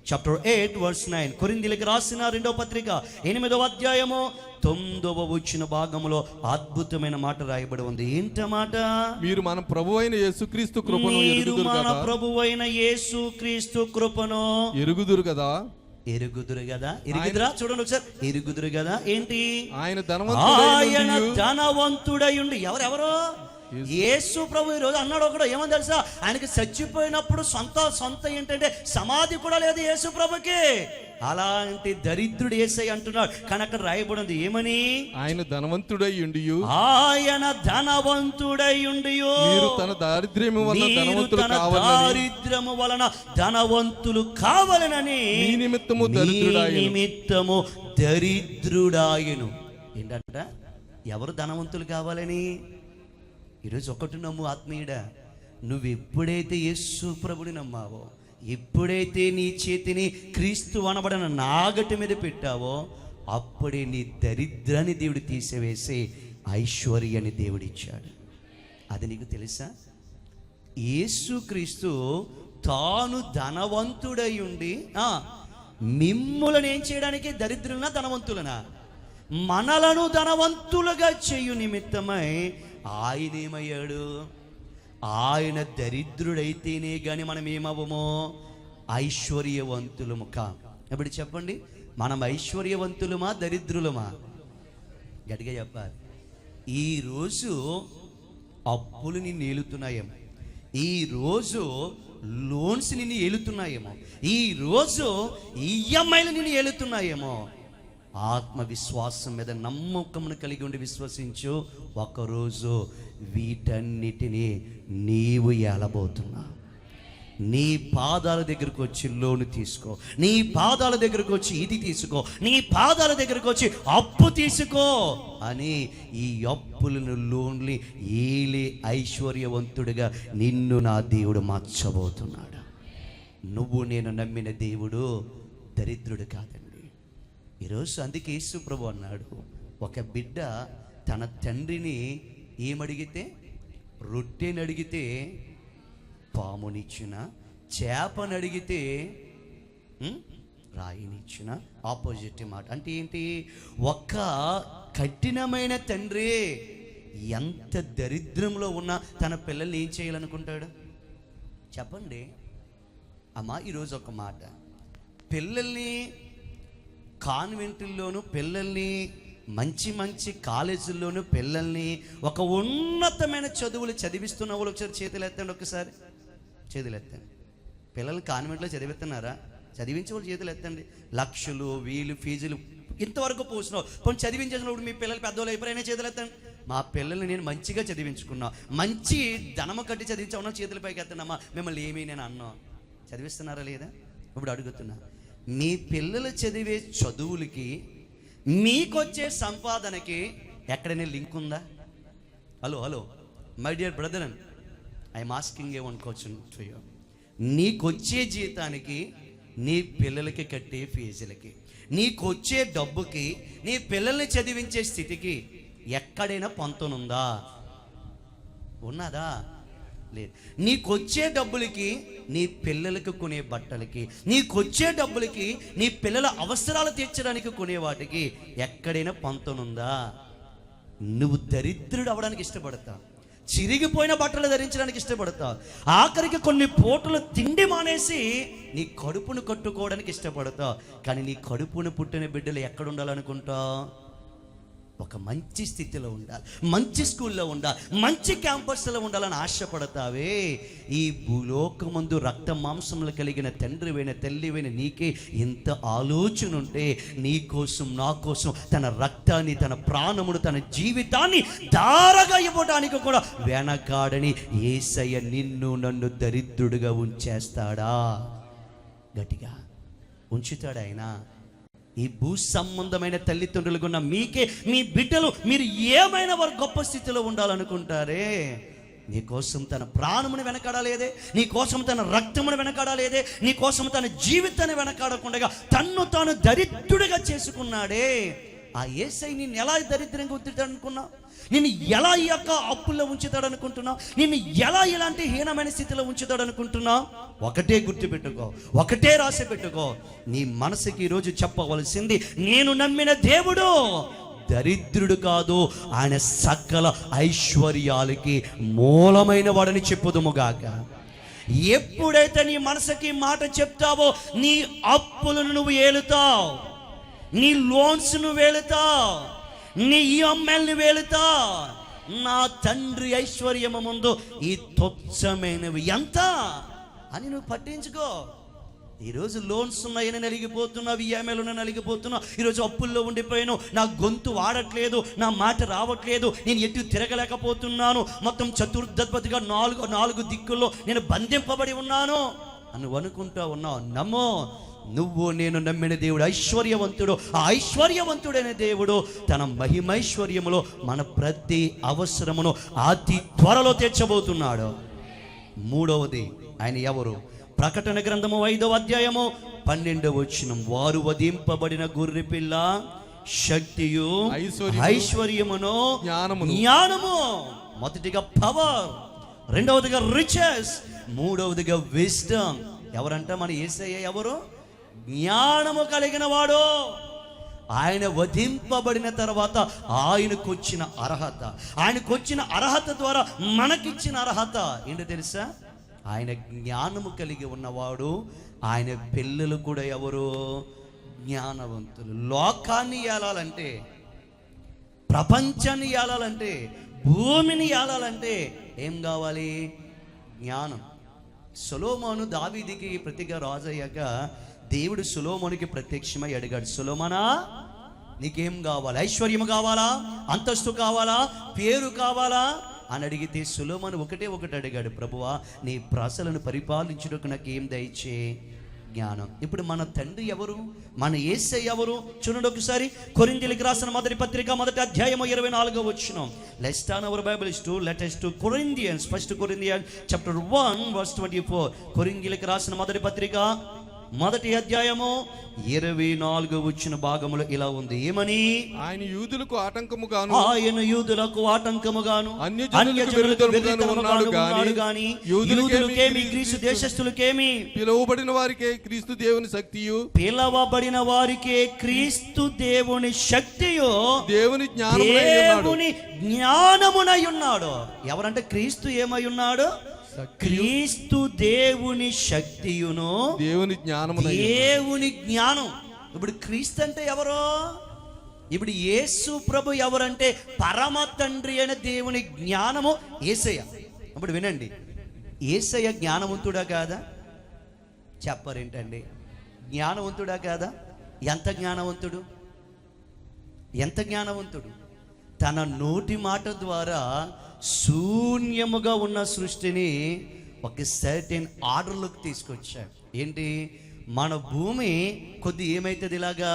chapter 8 verse 9. కొరింథీయులకు రాసిన 2వ పత్రిక 8వ అధ్యాయము 9వ వచన భాగంలో అద్భుతమైన మాట రాయబడి ఉంది. ఏంట మాట? మీరు మన ప్రభువైన యేసుక్రీస్తు కృపను ఎరుగుదురు కదా. ప్రభువైన యేసుక్రీస్తు కృపను ఎరుగుదురు కదా. ఎరుగుదురు కదా, ఎరుగుదురా, చూడండి ఒకసారి, ఎరుగుదురు కదా ఏంటి, ఆయన ఆయన ధనవంతుడై ఉండి. ఎవరెవరు? యేసు ప్రభు ఈ రోజు అన్నాడు ఒకడు, ఏమని తెలుసా, ఆయనకి చచ్చిపోయినప్పుడు సొంత ఏంటంటే సమాధి కూడా లేదు యేసు ప్రభుకి. అలాంటి దరిద్రుడు యేసయ్య అంటున్నాడు. కానీ అక్కడ రాయబడింది ఏమని, ఆయన ధనవంతుడై ఉండి, ఆయన ధనవంతుడై ఉండి తన దారిద్ర్యము వలన ధనవంతులు కావాలనని నిమిత్తము దరిద్రుడాయను. ఏంటంట, ఎవరు ధనవంతులు కావాలని? ఈరోజు ఒకటి నమ్ము ఆత్మీయుడా, నువ్వు ఎప్పుడైతే యేసు ప్రభుని నమ్మావో, ఎప్పుడైతే నీ చేతిని క్రీస్తు అనబడిన నాగటి మీద పెట్టావో, అప్పుడే నీ దరిద్రాన్ని దేవుడు తీసివేసి ఐశ్వర్యాన్ని దేవుడిచ్చాడు. అది నీకు తెలుసా? యేసు క్రీస్తు తాను ధనవంతుడై ఉండి మిమ్ములను ఏం చేయడానికి, దరిద్రులనా ధనవంతులనా? మనలను ధనవంతులుగా చేయు నిమిత్తమై ఆయన ఏమయ్యాడు? ఆయన దరిద్రుడైతేనే గాని మనం ఏమవ్వమో, ఐశ్వర్యవంతులము కా. ఇప్పుడు చెప్పండి, మనం ఐశ్వర్యవంతులమా దరిద్రులమా? గట్టిగా చెప్పాలి. ఈరోజు అప్పులు నిన్ను ఏలుతున్నాయేమో, ఈరోజు లోన్స్ నిన్ను ఏలుతున్నాయేమో, ఈరోజు ఈఎంఐలు నిన్ను ఏలుతున్నాయేమో. ఆత్మవిశ్వాసం మీద నమ్మకమును కలిగి ఉండి విశ్వసించు, ఒకరోజు వీటన్నిటినీ నీవు ఏలబోతున్నావు. నీ పాదాల దగ్గరకు వచ్చి లోను తీసుకో, నీ పాదాల దగ్గరకు వచ్చి ఇది తీసుకో, నీ పాదాల దగ్గరకు వచ్చి అప్పు తీసుకో అని ఈ అప్పులను లోన్లు ఏలే ఐశ్వర్యవంతుడిగా నిన్ను నా దేవుడు మార్చబోతున్నాడు. నువ్వు నేను నమ్మిన దేవుడు దరిద్రుడు కాదండి. ఈరోజు అందుకే యేసు ప్రభు అన్నాడు, ఒక బిడ్డ తన తండ్రిని ఏమడిగితే, రొట్టెని అడిగితే పామునిచ్చిన, చేపని అడిగితే రాయినిచ్చిన. ఆపోజిట్ మాట అంటే ఏంటి? ఒక్క కఠినమైన తండ్రి ఎంత దరిద్రంలో ఉన్నా తన పిల్లల్ని ఏం చేయాలనుకుంటాడు చెప్పండి అమ్మా. ఈరోజు ఒక మాట, పిల్లల్ని కాన్వెంట్ల్లోనూ, పిల్లల్ని మంచి మంచి కాలేజీల్లోనూ, పిల్లల్ని ఒక ఉన్నతమైన చదువులు చదివిస్తున్న వాళ్ళు ఒకసారి చేతులు ఎత్తండి, ఒకసారి చేతులు ఎత్తండి. పిల్లల్ని కాన్వెంట్లో చదివిస్తున్నారా? చదివించే వాళ్ళు చేతులు ఎత్తండి. లక్షలు వీలు ఫీజులు ఇంతవరకు పోసినావు, కొన్ని చదివించేసినప్పుడు మీ పిల్లలు పెద్దవాళ్ళు ఎప్పుడైనా చేతులు ఎత్తండి. మా పిల్లల్ని నేను మంచిగా చదివించుకున్నా, మంచి ధనము కట్టి చదివించావున్నా చేతుల పైకి ఎత్తండమ్మా. మిమ్మల్ని ఏమీ నేను అన్నా, చదివిస్తున్నారా లేదా? ఇప్పుడు అడుగుతున్నా, మీ పిల్లలు చదివే చదువులకి మీకొచ్చే సంపాదనకి ఎక్కడైనా లింక్ ఉందా? Hello my dear brother, and I'm asking a one question to you. నీకొచ్చే జీతానికి, నీ పిల్లలకి కట్టే ఫీజులకి, నీకొచ్చే డబ్బుకి, నీ పిల్లల్ని చదివించే స్థితికి ఎక్కడైనా పొంతనుందా? ఉన్నదా? లేదు. నీకొచ్చే డబ్బులకి, నీ పిల్లలకు కొనే బట్టలకి, నీకొచ్చే డబ్బులకి నీ పిల్లల అవసరాలు తీర్చడానికి కొనే వాటికి ఎక్కడైనా పొంతనుందా? నువ్వు దరిద్రుడు అవ్వడానికి ఇష్టపడతావు, చిరిగిపోయిన బట్టలు ధరించడానికి ఇష్టపడతావు, ఆఖరికి కొన్ని పూటలు తిండి మానేసి నీ కడుపును కట్టుకోవడానికి ఇష్టపడతావు. కానీ నీ కడుపును పుట్టిన బిడ్డలు ఎక్కడ ఉండాలనుకుంటావు? ఒక మంచి స్థితిలో ఉండాలి, మంచి స్కూల్లో ఉండాలి, మంచి క్యాంపస్లో ఉండాలని ఆశపడతావే. ఈ భూలోకమందు రక్త మాంసములు కలిగిన తండ్రివైన తల్లివైన నీకే ఇంత ఆలోచన ఉంటే, నీ కోసం నా కోసం తన రక్తాన్ని, తన ప్రాణమును, తన జీవితాన్ని దారగా ఇవ్వడానికి కూడా వెనకాడని యేసయ్య నిన్ను నన్ను దరిద్రుడిగా ఉంచేస్తాడా? గట్టిగా ఉంచుతాడు ఆయన. ఈ భూ సంబంధమైన తల్లిదండ్రులుగా ఉన్న మీకే, మీ బిడ్డలు మీరు ఏమైనా వారు గొప్ప స్థితిలో ఉండాలనుకుంటారే, నీకోసం తన ప్రాణమును వెనకాడలేదే, నీకోసం తన రక్తమును వెనకాడలేదే, నీకోసం తన జీవితాన్ని వెనకాడకుండా తన్ను తాను దరిద్రుడిగా చేసుకున్నాడే. ఆ యేసయ్య నిన్ను ఎలా దరిద్రంగా ఉంచుతాడు అనుకున్నావు? నిన్ను ఎలా ఈ యొక్క అప్పుల్లో ఉంచుతాడు అనుకుంటున్నావు? నిన్ను ఎలా ఇలాంటి హీనమైన స్థితిలో ఉంచుతాడు అనుకుంటున్నావు? ఒకటే గుర్తుపెట్టుకో, ఒకటే రాసి పెట్టుకో, నీ మనసుకి ఈరోజు చెప్పవలసింది, నేను నమ్మిన దేవుడు దరిద్రుడు కాదు, ఆయన సకల ఐశ్వర్యాలకి మూలమైన వాడని చెప్పుదుముగాక. ఎప్పుడైతే నీ మనసుకి మాట చెప్తావో నీ అప్పులను నువ్వు ఏలుతావు, నీ లోన్స్ నువ్వు ఏలుతావు, నీ ఈఎంఐల్ని వేలుతావు. నా తండ్రి ఐశ్వర్యము ముందు ఈ తుచ్చమైనవి ఎంత అని నువ్వు పట్టించుకో. ఈరోజు లోన్స్ ఉన్నాయని నలిగిపోతున్నావు, ఈఎంఐలు నలిగిపోతున్నావు, ఈరోజు అప్పుల్లో ఉండిపోయాను, నా గొంతు వాడట్లేదు, నా మాట రావట్లేదు, నేను ఎటు తిరగలేకపోతున్నాను, మొత్తం చతుర్థపతిగా నాలుగు దిక్కుల్లో నేను బంధింపబడి ఉన్నాను అని నువ్వు అనుకుంటా ఉన్నావు. నమ్మో, నువ్వు నేను నమ్మిన దేవుడు ఐశ్వర్యవంతుడు. ఆ ఐశ్వర్యవంతుడైన దేవుడు తన మహిమైశ్వర్యములో మన ప్రతి అవసరమును అతి త్వరలో తీర్చబోతున్నాడు. మూడవది ఆయన ఎవరు? ప్రకటన గ్రంథము 5వ అధ్యాయము 12వ వచనం, వారు వధింపబడిన గొర్రె పిల్ల శక్తియు ఐశ్వర్యమును జ్ఞానము. మొదటిగా పవర్, రెండవదిగా రిచెస్, మూడవదిగా విజ్డమ్. ఎవరంట? మన యేసయ్య ఎవరు? జ్ఞానము కలిగిన వాడు. ఆయన వధింపబడిన తర్వాత ఆయనకొచ్చిన అర్హత ద్వారా మనకిచ్చిన అర్హత ఏంటో తెలుసా? ఆయన జ్ఞానము కలిగి ఉన్నవాడు. ఆయన పిల్లలు కూడా ఎవరు? జ్ఞానవంతులు. లోకాన్ని ఏలాలంటే, ప్రపంచాన్ని ఏలాలంటే, భూమిని ఏలాలంటే ఏం కావాలి? జ్ఞానం. సొలొమోను దావీదుకి ప్రతిగా రాజయ్యాక దేవుడు సొలొమోనుకి ప్రత్యక్షమై అడిగాడు, సొలొమోనా నీకేం కావాలి? ఐశ్వర్యం కావాలా? అంతస్తు కావాలా? పేరు కావాలా అని అడిగితే సొలొమోను ఒకటి అడిగాడు, ప్రభువా నీ ప్రజలను పరిపాలించుటకు నాకు ఏం దయచే? జ్ఞానం. ఇప్పుడు మన తండ్రి ఎవరు? మన యేసయ్య ఎవరు? చూడండి ఒకసారి. కొరింథీయులకు రాసిన మొదటి పత్రిక 1వ అధ్యాయము 24వ వచనం. Let's turn our Bibles to Corinthians, 1 Corinthians chapter 1 verse 24. కొరింథీయులకు రాసిన మొదటి పత్రిక 1వ అధ్యాయము 24వ వచన భాగములో ఇలా ఉంది. ఏమని? ఆయన యూదులకు ఆటంకముగాను అన్యజనులకు విరోధముగాను ఉన్నాడు గాని యూదులకేమి క్రీస్తు దేశస్థులకేమి పిలువబడిన వారికే క్రీస్తు దేవుని శక్తియు దేవుని జ్ఞానమునై ఉన్నాడు. ఎవరంటే క్రీస్తు ఏమై ఉన్నాడు? క్రీస్తు దేవుని శక్తియును దేవుని జ్ఞానం. ఇప్పుడు క్రీస్తు అంటే ఎవరు? ఇప్పుడు యేసు ప్రభు ఎవరంటే పరమ తండ్రి అయిన దేవుని జ్ఞానము యేసయ్య. ఇప్పుడు వినండి, యేసయ్య జ్ఞానవంతుడా కాదా? చెప్పరేంటండి? జ్ఞానవంతుడా కాదా? ఎంత జ్ఞానవంతుడు? తన నోటి మాట ద్వారా శూన్యముగా ఉన్న సృష్టిని ఒక సర్టెన్ ఆర్డర్లోకి తీసుకొచ్చాడు. ఏంటి? మన భూమి కొద్ది ఏమైతుంది? ఇలాగా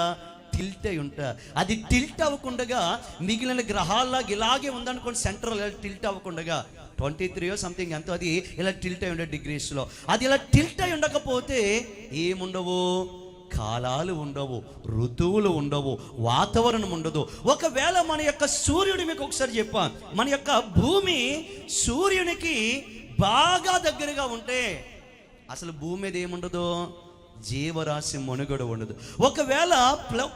టిల్ట్ అయి ఉంటా. అది టిల్ట్ అవ్వకుండా మిగిలిన గ్రహాల్లాగా ఇలాగే ఉందనుకోండి, సెంట్రల్ టిల్ట్ అవ్వకుండా 23 సంథింగ్ ఎంతో అది ఇలా టిల్ట్ అయి ఉండే డిగ్రీస్లో. అది ఇలా టిల్ట్ అయి ఉండకపోతే ఏముండవు? కాలాలు ఉండవు, ఋతువులు ఉండవు, వాతావరణం ఉండదు. ఒకవేళ మన యొక్క సూర్యుడు, మీకు ఒకసారి చెప్పాను, మన యొక్క భూమి సూర్యునికి బాగా దగ్గరగా ఉంటే అసలు భూమి మీద ఏముండదు? జీవరాశి మనుగడ ఉండదు. ఒకవేళ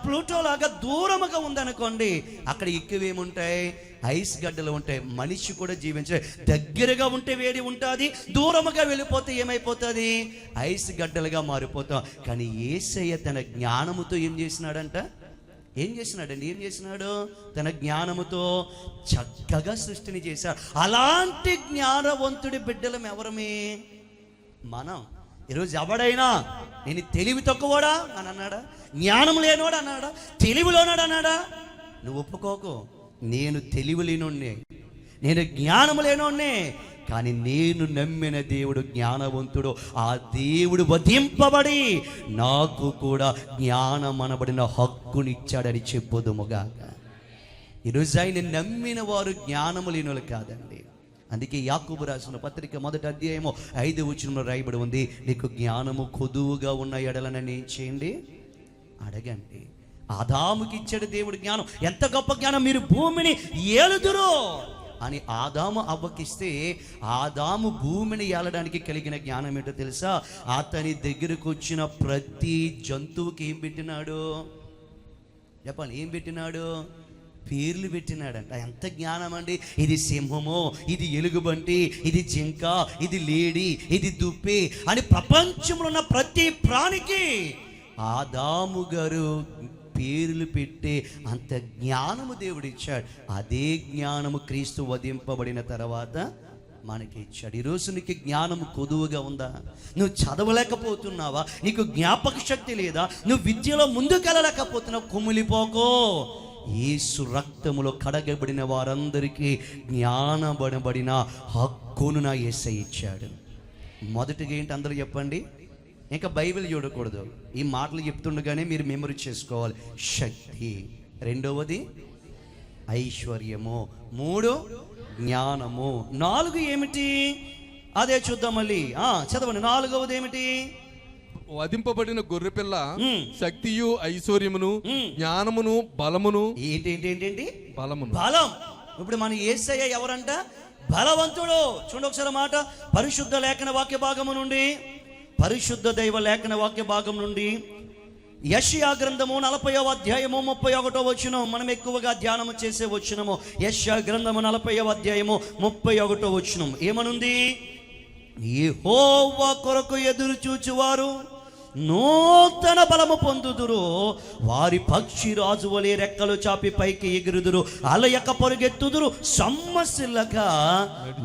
ప్లూటో లాగా దూరముగా ఉందనుకోండి, అక్కడ ఎక్కువేముంటాయి? ఐస్ గడ్డలు ఉంటాయి. మనిషి కూడా జీవించే. దగ్గరగా ఉంటే వేడి ఉంటుంది, దూరముగా వెళ్ళిపోతే ఏమైపోతుంది? ఐస్ గడ్డలుగా మారిపోతాం. కానీ యేసయ్య తన జ్ఞానముతో ఏం చేసినాడంట? ఏం చేసినాడు? తన జ్ఞానముతో చక్కగా సృష్టిని చేశాడు. అలాంటి జ్ఞానవంతుడి బిడ్డలం ఎవరమే? మనం. ఈరోజు ఎవడైనా నేను తెలివి తక్కువడా అని అన్నాడా? జ్ఞానం లేనోడు అన్నాడా? తెలివిలోనాడు అన్నాడా? నువ్వు ఒప్పుకోకు. నేను తెలివి లేనోడ్నే, నేను జ్ఞానం లేనోడ్నే, కానీ నేను నమ్మిన దేవుడు జ్ఞానవంతుడు. ఆ దేవుడు వధింపబడి నాకు కూడా జ్ఞానం అనబడిన హక్కునిచ్చాడని చెప్పుదుముగా. ఈరోజు ఆయన నమ్మిన వారు జ్ఞానము లేనోళ్ళు కాదండి. అందుకే యాకోబు రాసిన పత్రిక 1వ అధ్యాయము 5వ వచనంలో రాయబడి ఉంది, నీకు జ్ఞానము కొదువుగా ఉన్న ఎడలని చేయండి, అడగండి. ఆదాముకి ఇచ్చాడు దేవుడు జ్ఞానం. ఎంత గొప్ప జ్ఞానం! మీరు భూమిని ఏలుదురు అని ఆదాము అవ్వకిస్తే, ఆదాము భూమిని ఏలడానికి కలిగిన జ్ఞానం ఏంటో తెలుసా? అతని దగ్గరకు వచ్చిన ప్రతి జంతువుకి ఏం పెట్టినాడు? చెప్పండి, ఏం పెట్టినాడు? పేర్లు పెట్టినాడంట. ఎంత జ్ఞానం అండి! ఇది సింహము, ఇది ఎలుగుబంటి, ఇది జింక, ఇది లేడి, ఇది దుప్పి అని ప్రపంచంలో ఉన్న ప్రతి ప్రాణికి ఆదాము గారు పేర్లు పెట్టే అంత జ్ఞానము దేవుడు ఇచ్చాడు. అదే జ్ఞానము క్రీస్తు వధింపబడిన తర్వాత మనకి ఇచ్చాడు. ఈరోజు నీకు జ్ఞానము కొదువుగా ఉందా? నువ్వు చదవలేకపోతున్నావా? నీకు జ్ఞాపక శక్తి లేదా? నువ్వు విద్యలో ముందుకెళ్ళలేకపోతున్నావు? కుమిలిపోకో. యేసు రక్తములో కడగబడిన వారందరికీ జ్ఞానబడబడిన హక్కును నా యేసయ్య ఇచ్చాడు. మొదటిగా ఏంటి అందరూ చెప్పండి? ఇంకా బైబిల్ చూడకూడదు, ఈ మాటలు చెప్తుండగానే మీరు మెమరీ చేసుకోవాలి. శక్తి. రెండవది ఐశ్వర్యము. 3 జ్ఞానము. 4 ఏమిటి? అదే చూద్దాం మళ్ళీ. చదవండి. 4వది ఏమిటి? వధింపబడిన గొర్రెపిల్ల శక్తియు ఐశ్వర్యమును జ్ఞానమును బలమును. ఏంటి? బలమును. బలం. ఇప్పుడు మన యేసయ్య ఎవరంట? బలవంతుడు. చూడండి ఒకసారి మాట. పరిశుద్ధ లేఖన వాక్య భాగము నుండి, పరిశుద్ధ దైవ లేఖన వాక్య భాగం నుండి యెషయా గ్రంథము 40వ అధ్యాయము 31వ వచనం మనం ఎక్కువగా ధ్యానము చేసే వచనము. యెషయా గ్రంథము 40వ అధ్యాయము 31వ వచనం ఏమనుంది? యెహోవా కొరకు ఎదురు చూచువారు నూతన బలము పొందుదురు, వారి పక్షి రాజు వలె రెక్కలు చాపి పైకి ఎగురుదురు, అలయక పరుగెత్తుదురు, సొమ్మసిల్లక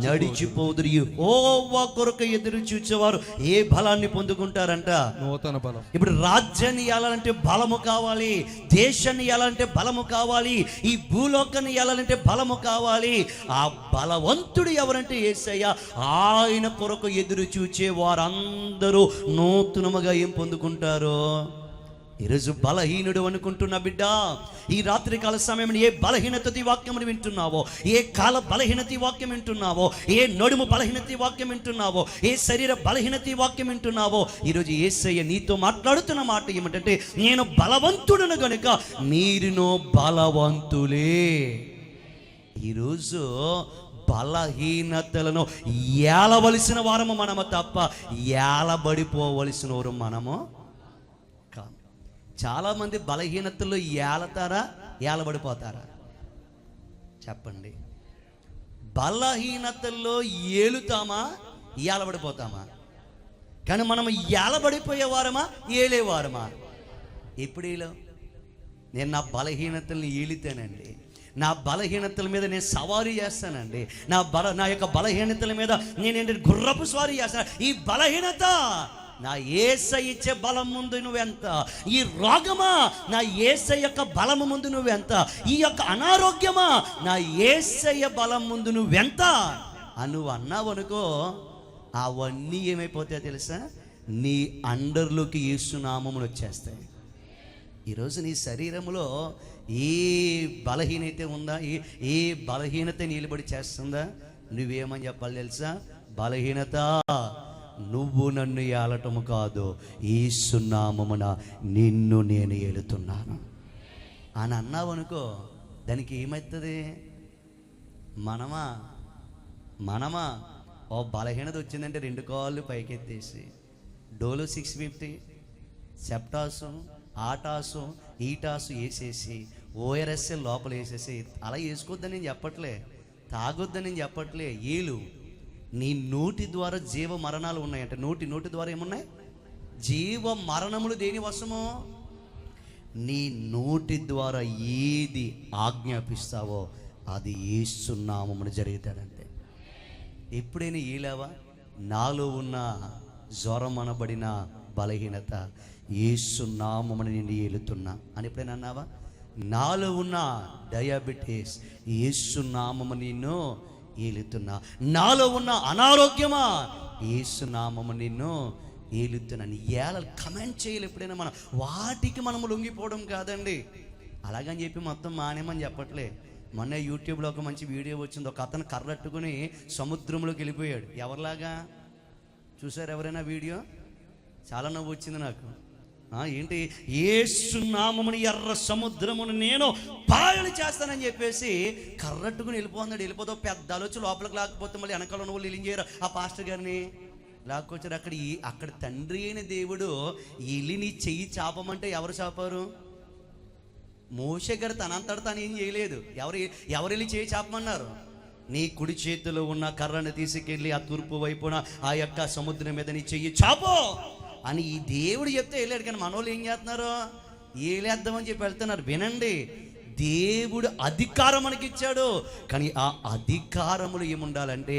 నడిచిపోదురు. యెహోవా కొరకు ఎదురు చూచేవారు ఏ బలాన్ని పొందుకుంటారంట? నూతన బలం. ఇప్పుడు రాజ్యాన్ని ఏలాలంటే బలము కావాలి, దేశాన్ని ఏలాలంటే బలము కావాలి, ఈ భూలోకాన్ని ఏలాలంటే బలము కావాలి. ఆ బలవంతుడు ఎవరంటే యేసయ్య. ఆయన కొరకు ఎదురు చూచే వారందరూ నూతనముగా ఏం పొందుకుంటారు? ఈరోజు బలహీనుడు అనుకుంటున్నా బిడ్డ, ఈ రాత్రికాల సమయంలో ఏ బలహీనత వాక్యమును వింటున్నావో, ఏ కాల బలహీనత వాక్యం వింటున్నావో, ఏ నడుము బలహీనత వాక్యం వింటున్నావో, ఏ శరీర బలహీనత వాక్యం వింటున్నావో, ఈరోజు యేసయ్య నీతో మాట్లాడుతున్న మాట ఏమిటంటే, నేను బలవంతుడను గనుక మీరును బలవంతులే. ఈరోజు బలహీనతలను ఏలవలసిన వారము మనము తప్ప ఏలబడిపోవలసిన వారు మనము కాదు. చాలామంది బలహీనతల్లో ఏలతారా, ఏలబడిపోతారా? చెప్పండి. బలహీనతల్లో ఏలుతామా, ఏలబడిపోతామా? కానీ మనం ఏలబడిపోయేవారమా, ఏలేవారమా? ఎప్పుడు ఏలో? నేను నా బలహీనతల్ని ఏలితేనండి, నా బలహీనతల మీద నేను సవారీ చేస్తానండి, నా యొక్క బలహీనతల మీద నేనేంటి గుర్రపు స్వారీ చేస్తాను. ఈ బలహీనత నా యేసయ్య ఇచ్చే బలం ముందు నువ్వెంత? ఈ రోగమా నా యేసయ్య యొక్క బలము ముందు నువ్వెంత? ఈ యొక్క అనారోగ్యమా నా యేసయ్య బలం ముందు నువ్వెంత? నువ్వు అన్నావనుకో, అవన్నీ ఏమైపోతాయో తెలుసా? నీ అండర్లోకి యేసు నామములు వచ్చేస్తాయి. ఈరోజు నీ శరీరంలో ఏ బలహీనత ఉందా? ఏ బలహీనత నిలబడి చేస్తుందా? నువ్వేమని చెప్పాలి తెలుసా? బలహీనత, నువ్వు నన్ను ఏలటము కాదు, యేసు నామమున నిన్ను నేను ఏలుతున్నాను అని అన్నావనుకో, దానికి ఏమవుతుంది? మనమా ఓ బలహీనత వచ్చిందంటే 2 కాళ్ళు పైకెత్తేసి డోలో 650 సెప్టాసు ఆటాసు ఈటాసు వేసేసి ఓఆర్ఎస్ఎల్ లోపల వేసేసి అలా వేసుకోవద్దని నేను చెప్పట్లే, తాగొద్దని నేను చెప్పట్లే. ఏలు. నీ నోటి ద్వారా జీవ మరణాలు ఉన్నాయంట. నోటి ద్వారా ఏమున్నాయి? జీవ మరణములు దేని వశమో? నీ నోటి ద్వారా ఏది ఆజ్ఞాపిస్తావో అది యేసు నామమున జరుగుతాడంతే. ఎప్పుడైనా ఏలావా? నాలో ఉన్న జ్వరం అనబడిన బలహీనత యేసు నామమున నిన్ను ఏలుతున్నా అని ఎప్పుడైనా అన్నావా? నాలో ఉన్న డయాబెటీస్ యేసు నామము నిన్ను ఏలుతున్నా. నాలో ఉన్న అనారోగ్యమా యేసు నామము నిన్ను ఏలుతున్నాను. ఏళ కమెంట్ చేయాలి ఎప్పుడైనా. మనం వాటికి మనము లొంగిపోవడం కాదండి. అలాగని చెప్పి మొత్తం మానేమని చెప్పట్లే. మొన్న యూట్యూబ్లో ఒక మంచి వీడియో వచ్చింది. ఒక అతను కర్రట్టుకుని సముద్రంలోకి వెళ్ళిపోయాడు. ఎవరిలాగా చూసారు ఎవరైనా వీడియో? చాలా నవ్వు వచ్చింది నాకు. ఏంటి? యేసు నామమున ఎర్ర సముద్రమును నేను పాయలు చేస్తానని చెప్పేసి కర్రట్టుకుని వెళ్ళిపోతున్నాడు. వెళ్ళిపోతావు పెద్ద ఆలోచన లోపలికి లాకపోతే మళ్ళీ వెనకాల ఉన్న వాళ్ళు ఏం చేయరు? ఆ పాస్టర్ గారిని లాక్కొచ్చారు. అక్కడ తండ్రి అయిన దేవుడు ఎలిని చెయ్యి చాపమంటే ఎవరు చాపారు? మోషే గారు తనంతట తాను ఏం చేయలేదు. ఎవరు వెళ్ళి చేయి చాపమన్నారు? నీ కుడి చేతిలో ఉన్న కర్రను తీసుకెళ్ళి ఆ తూర్పు వైపున ఆ యొక్క సముద్రం మీద నీ చెయ్యి చాపో అని ఈ దేవుడు చెప్తే వెళ్ళాడు. కానీ మనోళ్ళు ఏం చేస్తున్నారు? ఏలేద్దామని చెప్పి వెళ్తున్నారు. వినండి, దేవుడు అధికారం మనకి ఇచ్చాడు. కానీ ఆ అధికారములు ఏముండాలంటే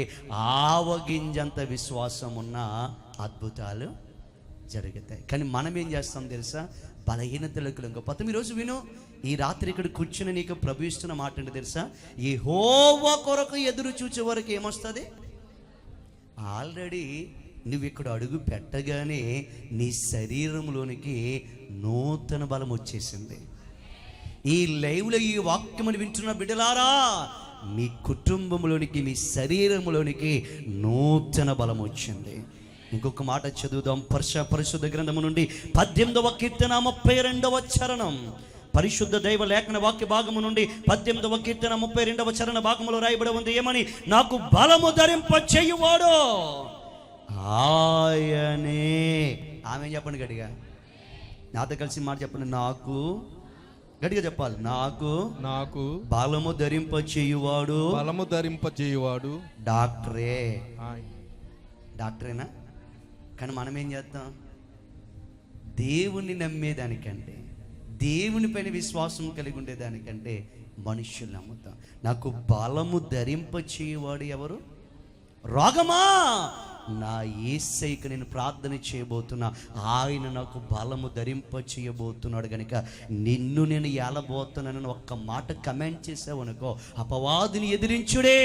ఆవగింజంత విశ్వాసం ఉన్న అద్భుతాలు జరుగుతాయి. కానీ మనం ఏం చేస్తాం తెలుసా? బలహీనతలకు లొంగిపోతాం. ఈరోజు విను, ఈ రాత్రి ఇక్కడ కూర్చుని నీకు ప్రభు ఇస్తున్న మాట ఏంటో తెలుసా? యెహోవా కొరకు ఎదురు చూచే వరకు ఏమొస్తుంది? ఆల్రెడీ నువ్వు ఇక్కడ అడుగు పెట్టగానే నీ శరీరంలోనికి నూతన బలం వచ్చేసింది. ఈ లైవ్లో ఈ వాక్యమును వింటున్న బిడ్డలారా, మీ కుటుంబంలోనికి, మీ శరీరంలోనికి నూతన బలం వచ్చింది. ఇంకొక మాట చదువుదాం. పరిశుద్ధ గ్రంథము నుండి 18వ కీర్తన 32వ చరణం. పరిశుద్ధ దైవ లేఖన వాక్య భాగము నుండి 18వ కీర్తన 32వ చరణ భాగములో రాయబడి ఉంది. ఏమని? నాకు బలము ధరింప చేయువాడు ఆయనే. ఆమె చెప్పండి గట్టిగా, నాతో కలిసి మాట చెప్పండి. నాకు గట్టిగా చెప్పాలి. నాకు బలము ధరింప చేయువాడు డాక్టరేనా? కానీ మనం ఏం చేస్తాం? దేవుణ్ణి నమ్మేదానికంటే, దేవుని పైన విశ్వాసం కలిగి ఉండేదానికంటే మనుష్యులు నమ్ముతాం. నాకు బలము ధరింప చేయవాడు ఎవరు? రోగమా? నా యేసయ్యకు నేను ప్రార్థన చేయబోతున్నా, ఆయన నాకు బలము ధరింప చేయబోతున్నాడు కనుక నిన్ను నేను ఏలబోతున్నానని ఒక్క మాట కమెంట్ చేసావనుకో, అపవాదిని ఎదిరించుడే,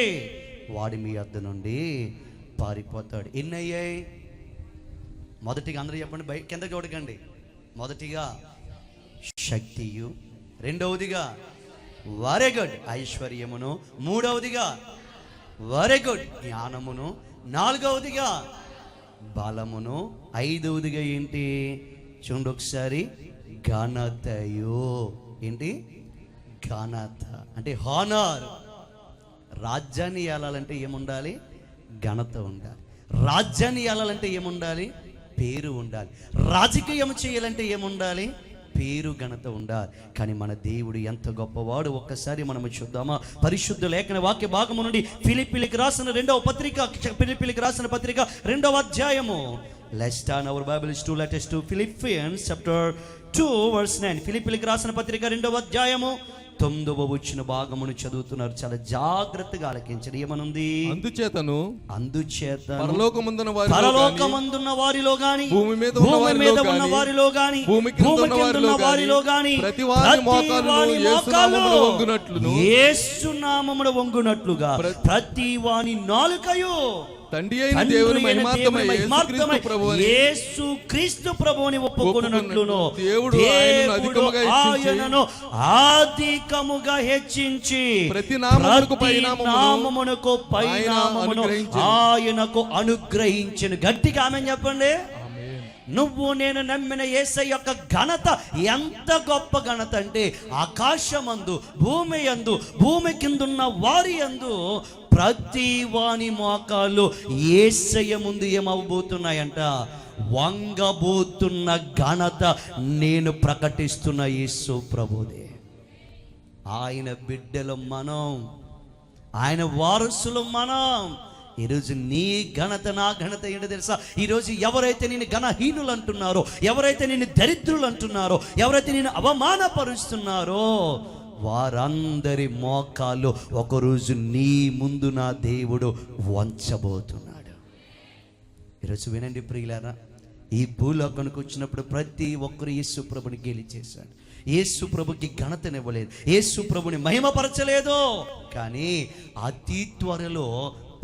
వాడి మీ వద్ద నుండి పారిపోతాడు. ఎన్ని అయ్యాయి? మొదటిగా అందరూ చెప్పండి, కింద చూడకండి. మొదటిగా శక్తియు, రెండవదిగా వెరీ గుడ్ ఐశ్వర్యమును, మూడవదిగా వెరీ గుడ్ జ్ఞానమును, నాలుగవదిగా బలమును, ఐదవదిగా ఏంటి చూడండి ఒకసారి, ఘనతయు. ఏంటి? ఘనత అంటే హానర్. రాజ్యాన్ని ఏలాలంటే ఏముండాలి? ఘనత ఉండాలి. రాజ్యాన్ని ఏలాలంటే ఏముండాలి? పేరు ఉండాలి. రాజకీయం చేయాలంటే ఏముండాలి? పేరు, ఘనత ఉండాలి. కానీ మన దేవుడు ఎంత గొప్పవాడు ఒక్కసారి మనము చూద్దామా? పరిశుద్ధ లేఖన వాక్య భాగము నుండి ఫిలిప్పీలకు రాసిన 2వ పత్రిక, ఫిలిప్పీలకు రాసిన పత్రిక 2వ అధ్యాయము. Let's turn our Bibles to Philippians chapter 2 verse 9. ఫిలిప్పీలకు రాసిన పత్రిక 2వ అధ్యాయము 9వ వచన భాగమును చదువుతున్నారు. చాలా జాగ్రత్తగా ఆలకించండి. ఏమనుంది? అందుచేత పరలోకమందున్న వారిలో గాని, భూమి మీద ఉన్న వారిలో గాని, భూమి కింద ఉన్న వారిలో గాని ప్రతి వాని మోకాలు యేసు నామమున వంగునట్లుగా ప్రతి వాని నాలుకయు తండ్రి అయిన దేవుని మహిమార్థమై యేసుక్రీస్తు ప్రభువుని ఒప్పుకొనున్నట్లును దేవుడు ఆయనను అధికముగా హెచ్చించి ప్రతి నామమునకు పైనామమును ఆయనకు అనుగ్రహించెను. గట్టిగా ఆమేన్ చెప్పండి. నువ్వు నేను నమ్మిన యేసయ్య యొక్క ఘనత ఎంత గొప్ప ఘనత అంటే, ఆకాశమందు, భూమి యందు, భూమి కిందున్న వారి యందు ప్రతి వాని మోకాళ్ళు యేసయ్య ముందు ఏమవబోతున్నాయంట? వంగబోతున్న ఘనత నేను ప్రకటిస్తున్న యేసు ప్రభుదే. ఆయన బిడ్డలు మనం, ఆయన వారసులు మనం. ఈరోజు నీ ఘనత, నా ఘనత ఏంటో తెలుసా? ఈరోజు ఎవరైతే నేను ఘనహీనులు అంటున్నారో, ఎవరైతే నేను దరిద్రులు అంటున్నారో, ఎవరైతే నేను అవమానపరుస్తున్నారో, వారందరి మోకాళ్ళు ఒకరోజు నీ ముందు నా దేవుడు వంచబోతున్నాడు. ఈరోజు వినండి ప్రియులారా, ఈ భూలోకానికి వచ్చినప్పుడు ప్రతి ఒక్కరు యేసు ప్రభుని గెలిచేశాడు. యేసు ప్రభుకి ఘనతనివ్వలేదు, యేసు ప్రభుని మహిమపరచలేదు. కానీ అతి త్వరలో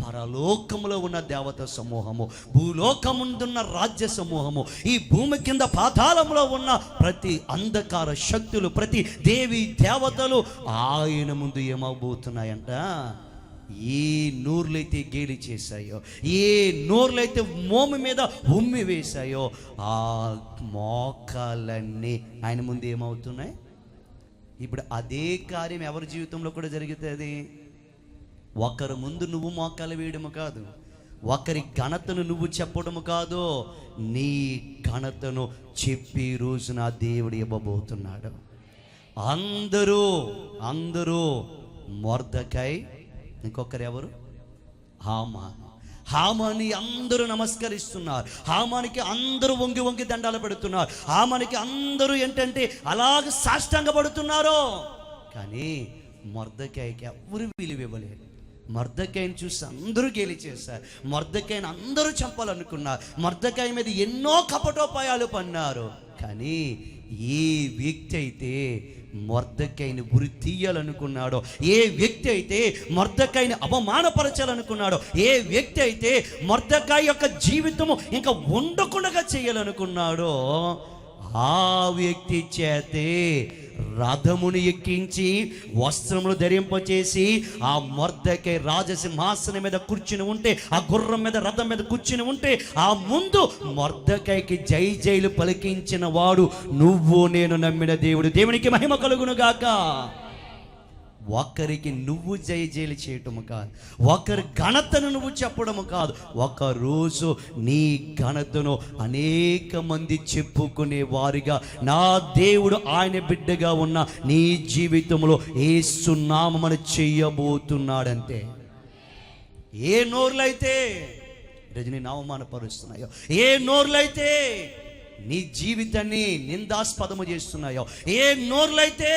పరలోకములో ఉన్న దేవత సమూహము, భూలోకముందున్న రాజ్య సమూహము, ఈ భూమి కింద పాతాళంలో ఉన్న ప్రతి అంధకార శక్తులు, ప్రతి దేవి దేవతలు ఆయన ముందు ఏమవబోతున్నాయంట? ఏ నోర్లైతే గేలి చేశాయో, ఏ నోర్లైతే మోము మీద ఉమ్మి వేశాయో, ఆ మోకాలన్నీ ఆయన ముందు ఏమవుతున్నాయి? ఇప్పుడు అదే కార్యం ఎవరి జీవితంలో కూడా జరుగుతుంది. ఒకరి ముందు నువ్వు మోకాలు వేయడము కాదు, ఒకరి ఘనతను నువ్వు చెప్పడము కాదు, నీ ఘనతను చెప్పి రోజున దేవుడు ఇవ్వబోతున్నాడు. అందరూ మొర్దెకై, ఇంకొకరు ఎవరు? హామాని అందరూ నమస్కరిస్తున్నారు. హామానికి అందరూ వంగి వంగి దండాలు పెడుతున్నారు. హామానికి అందరూ ఏంటంటే అలాగ సాష్టాంగపడుతున్నారు. కానీ మొర్దెకైకి ఎవరు విలువ ఇవ్వలేదు. మొర్దెకైని చూసి అందరూ గేలి చేశారు. మొర్దెకైని అందరూ చంపాలనుకున్నారు. మొర్దెకై మీద ఎన్నో కపటోపాయాలు పన్నారు. కానీ ఏ వ్యక్తి అయితే మొర్దెకైని ఉరి తీయాలనుకున్నాడో, ఏ వ్యక్తి అయితే మొర్దెకైని అవమానపరచాలనుకున్నాడో, ఏ వ్యక్తి అయితే మొర్దెకై యొక్క జీవితము ఇంకా ఉండకుండా చేయాలనుకున్నాడో, ఆ వ్యక్తి చేతే రథమును ఎక్కించి వస్త్రములు ధరింపచేసి ఆ మొర్దెకై రాజసింహాసనం మీద కూర్చుని ఉంటే, ఆ గుర్రం మీద రథం మీద కూర్చుని ఉంటే, ఆ ముందు మొర్దెకైకి జై జైలు పలికించిన వాడు నువ్వు నేను నమ్మిన దేవుడు. దేవునికి మహిమ కలుగును గాక. ఒకరికి నువ్వు జై జైలు చేయటము కాదు, ఒకరి ఘనతను నువ్వు చెప్పడము కాదు, ఒకరోజు నీ ఘనతను అనేక మంది చెప్పుకునే వారిగా నా దేవుడు ఆయన బిడ్డగా ఉన్న నీ జీవితంలో యేసు నామమున చెయ్యబోతున్నాడంతే. ఏ నోర్లైతే రజని అవమానపరుస్తున్నాయో, ఏ నోర్లైతే నీ జీవితాన్ని నిందాస్పదము చేస్తున్నాయో, ఏ నోర్లైతే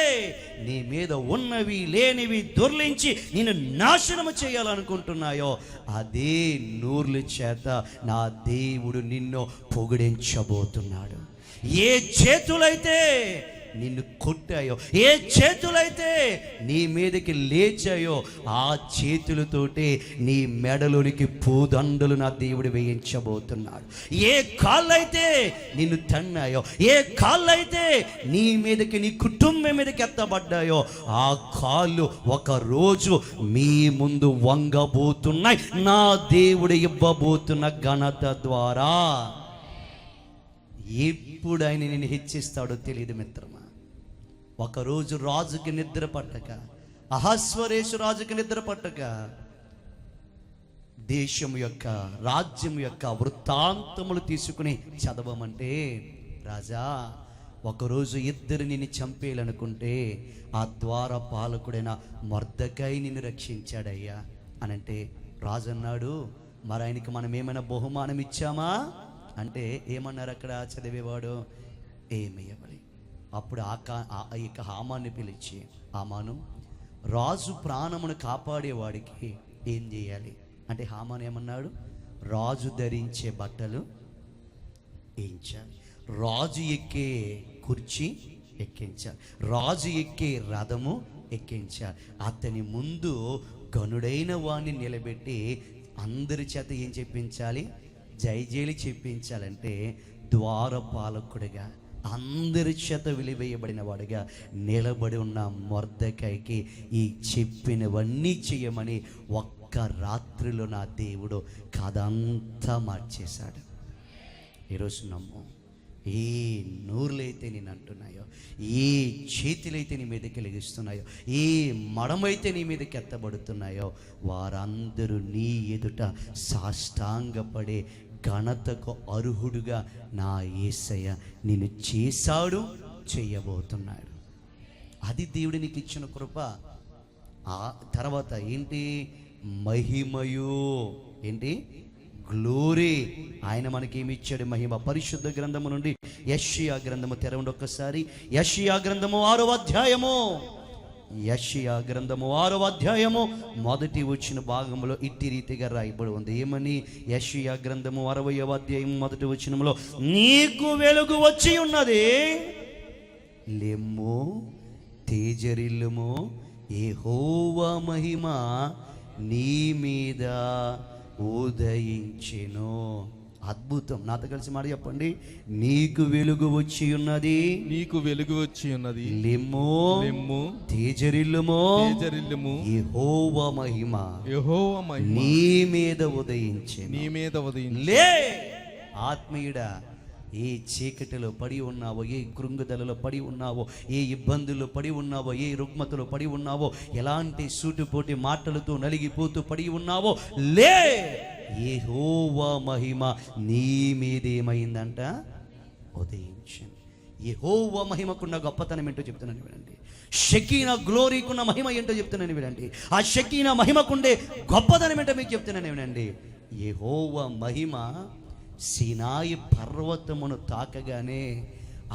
నీ మీద ఉన్నవి లేనివి దొర్లించి నిన్ను నాశనము చేయాలనుకుంటున్నాయో, అదే నోర్ల చేత నా దేవుడు నిన్ను పొగిడించబోతున్నాడు. ఏ చేతులైతే నిన్ను కొట్టాయో, ఏ చేతులైతే నీ మీదకి లేచాయో, ఆ చేతులతోటే నీ మెడలోనికి పూదండలు నా దేవుడు వేయించబోతున్నాడు. ఏ కాళ్ళైతే నిన్ను తన్నాయో, ఏ కాళ్ళైతే నీ మీదకి నీ కుటుంబం మీదకి ఎత్తబడ్డాయో, ఆ కాళ్ళు ఒక రోజు మీ ముందు వంగబోతున్నాయి నా దేవుడు ఇవ్వబోతున్న ఘనత ద్వారా. ఎప్పుడు ఆయన నిన్ను హెచ్చిస్తాడో తెలియదు మిత్రమా. ఒకరోజు రాజుకి నిద్ర పట్టక, అహస్వరేషు రాజుకి నిద్ర పట్టక, దేశం యొక్క రాజ్యం యొక్క వృత్తాంతములు తీసుకుని చదవమంటే, రాజా ఒకరోజు ఇద్దరు నిన్ను చంపేయాలనుకుంటే ఆ ద్వార పాలకుడైన మొర్దెకై నిన్ను రక్షించాడయ్యా అనంటే, రాజు అన్నాడు, మరి ఆయనకి మనం ఏమైనా బహుమానం ఇచ్చామా అంటే ఏమన్నారు అక్కడ చదివేవాడు? ఏమి ఇవ్వలేదు. అప్పుడు ఇక హామాన్ని పిలిచి, హామాను, రాజు ప్రాణమును కాపాడేవాడికి ఏం చేయాలి అంటే, హామాను ఏమన్నాడు? రాజు ధరించే బట్టలు వేయించాలి, రాజు ఎక్కే కుర్చీ ఎక్కించాలి, రాజు ఎక్కే రథము ఎక్కించాలి, అతని ముందు గనుడైన వాణ్ణి నిలబెట్టి అందరి చేత ఏం చెప్పించాలి? జైజేలి చెప్పించాలంటే ద్వారపాలకుడిగా అందరి చేత వెలివేయబడిన వాడిగా నిలబడి ఉన్న మొర్దెకైకి ఈ చెప్పినవన్నీ చేయమని ఒక్క రాత్రిలో నా దేవుడు కథంతా మార్చేశాడు. ఈరోజు నమ్ము, ఏ నోరులైతే నేను అంటున్నాయో, ఏ చేతులైతే నీ మీద కలిగిస్తున్నాయో, ఏ మడమైతే నీ మీదకి ఎత్తబడుతున్నాయో, వారందరూ నీ ఎదుట సాష్టాంగపడే ఘనతకు అర్హుడుగా నా యేసయ్య నిన్ను చేశాడు, చేయబోతున్నాడు. అది దేవుడు నీకు ఇచ్చిన కృప. ఆ తర్వాత ఏంటి? మహిమయు, ఏంటి? గ్లోరీ. ఆయన మనకేమి ఇచ్చాడు? మహిమ. పరిశుద్ధ గ్రంథము నుండి యెషయా గ్రంథము తెరవండి ఒక్కసారి. యెషయా గ్రంథము 6వ అధ్యాయము, యెషయా గ్రంథము 6వ అధ్యాయము మొదటి వచ్చిన భాగంలో ఇట్టి రీతిగా రాయబడి ఉంది. ఏమని? యెషయా గ్రంథము 60వ అధ్యాయం మొదటి వచనంలో, నీకు వెలుగు వచ్చి ఉన్నది, లెమ్ము తేజరిల్లుము, యెహోవా మహిమ నీ మీద ఉదయించెను. అద్భుతం. నాతో కలిసి మాట చెప్పండి. నీకు వెలుగు వచ్చి ఉన్నది, నీకు వెలుగు వచ్చి ఉన్నది, లెమ్ము లెమ్ము తేజరిల్లుము, తేజరిల్లుము, యెహోవా మహిమ యెహోవా మహిమ నీ మీద ఉదయించెను. నీ మీద ఉదయించెను. లే ఆత్మీయుడా, ఏ చీకటిలో పడి ఉన్నావో, ఏ కృంగుదలలో పడి ఉన్నావో, ఏ ఇబ్బందుల్లో పడి ఉన్నావో, ఏ రుగ్మతలో పడి ఉన్నావో, ఎలాంటి సూటిపోటి మాటలతో నలిగిపోతూ పడి ఉన్నావో, లే, యెహోవా మహిమ నీ మీదేమైందంట? ఉదయించింది. యెహోవా మహిమకున్న గొప్పతనం ఏంటో చెప్తున్నాను వినండి. షకీనా గ్లోరీకున్న మహిమ ఏంటో చెప్తున్నాను వినండి. ఆ షకీనా మహిమకుండే గొప్పదనం ఏంటో మీకు చెప్తున్నాను వినండి. యెహోవా మహిమ సీనాయి పర్వతమును తాకగానే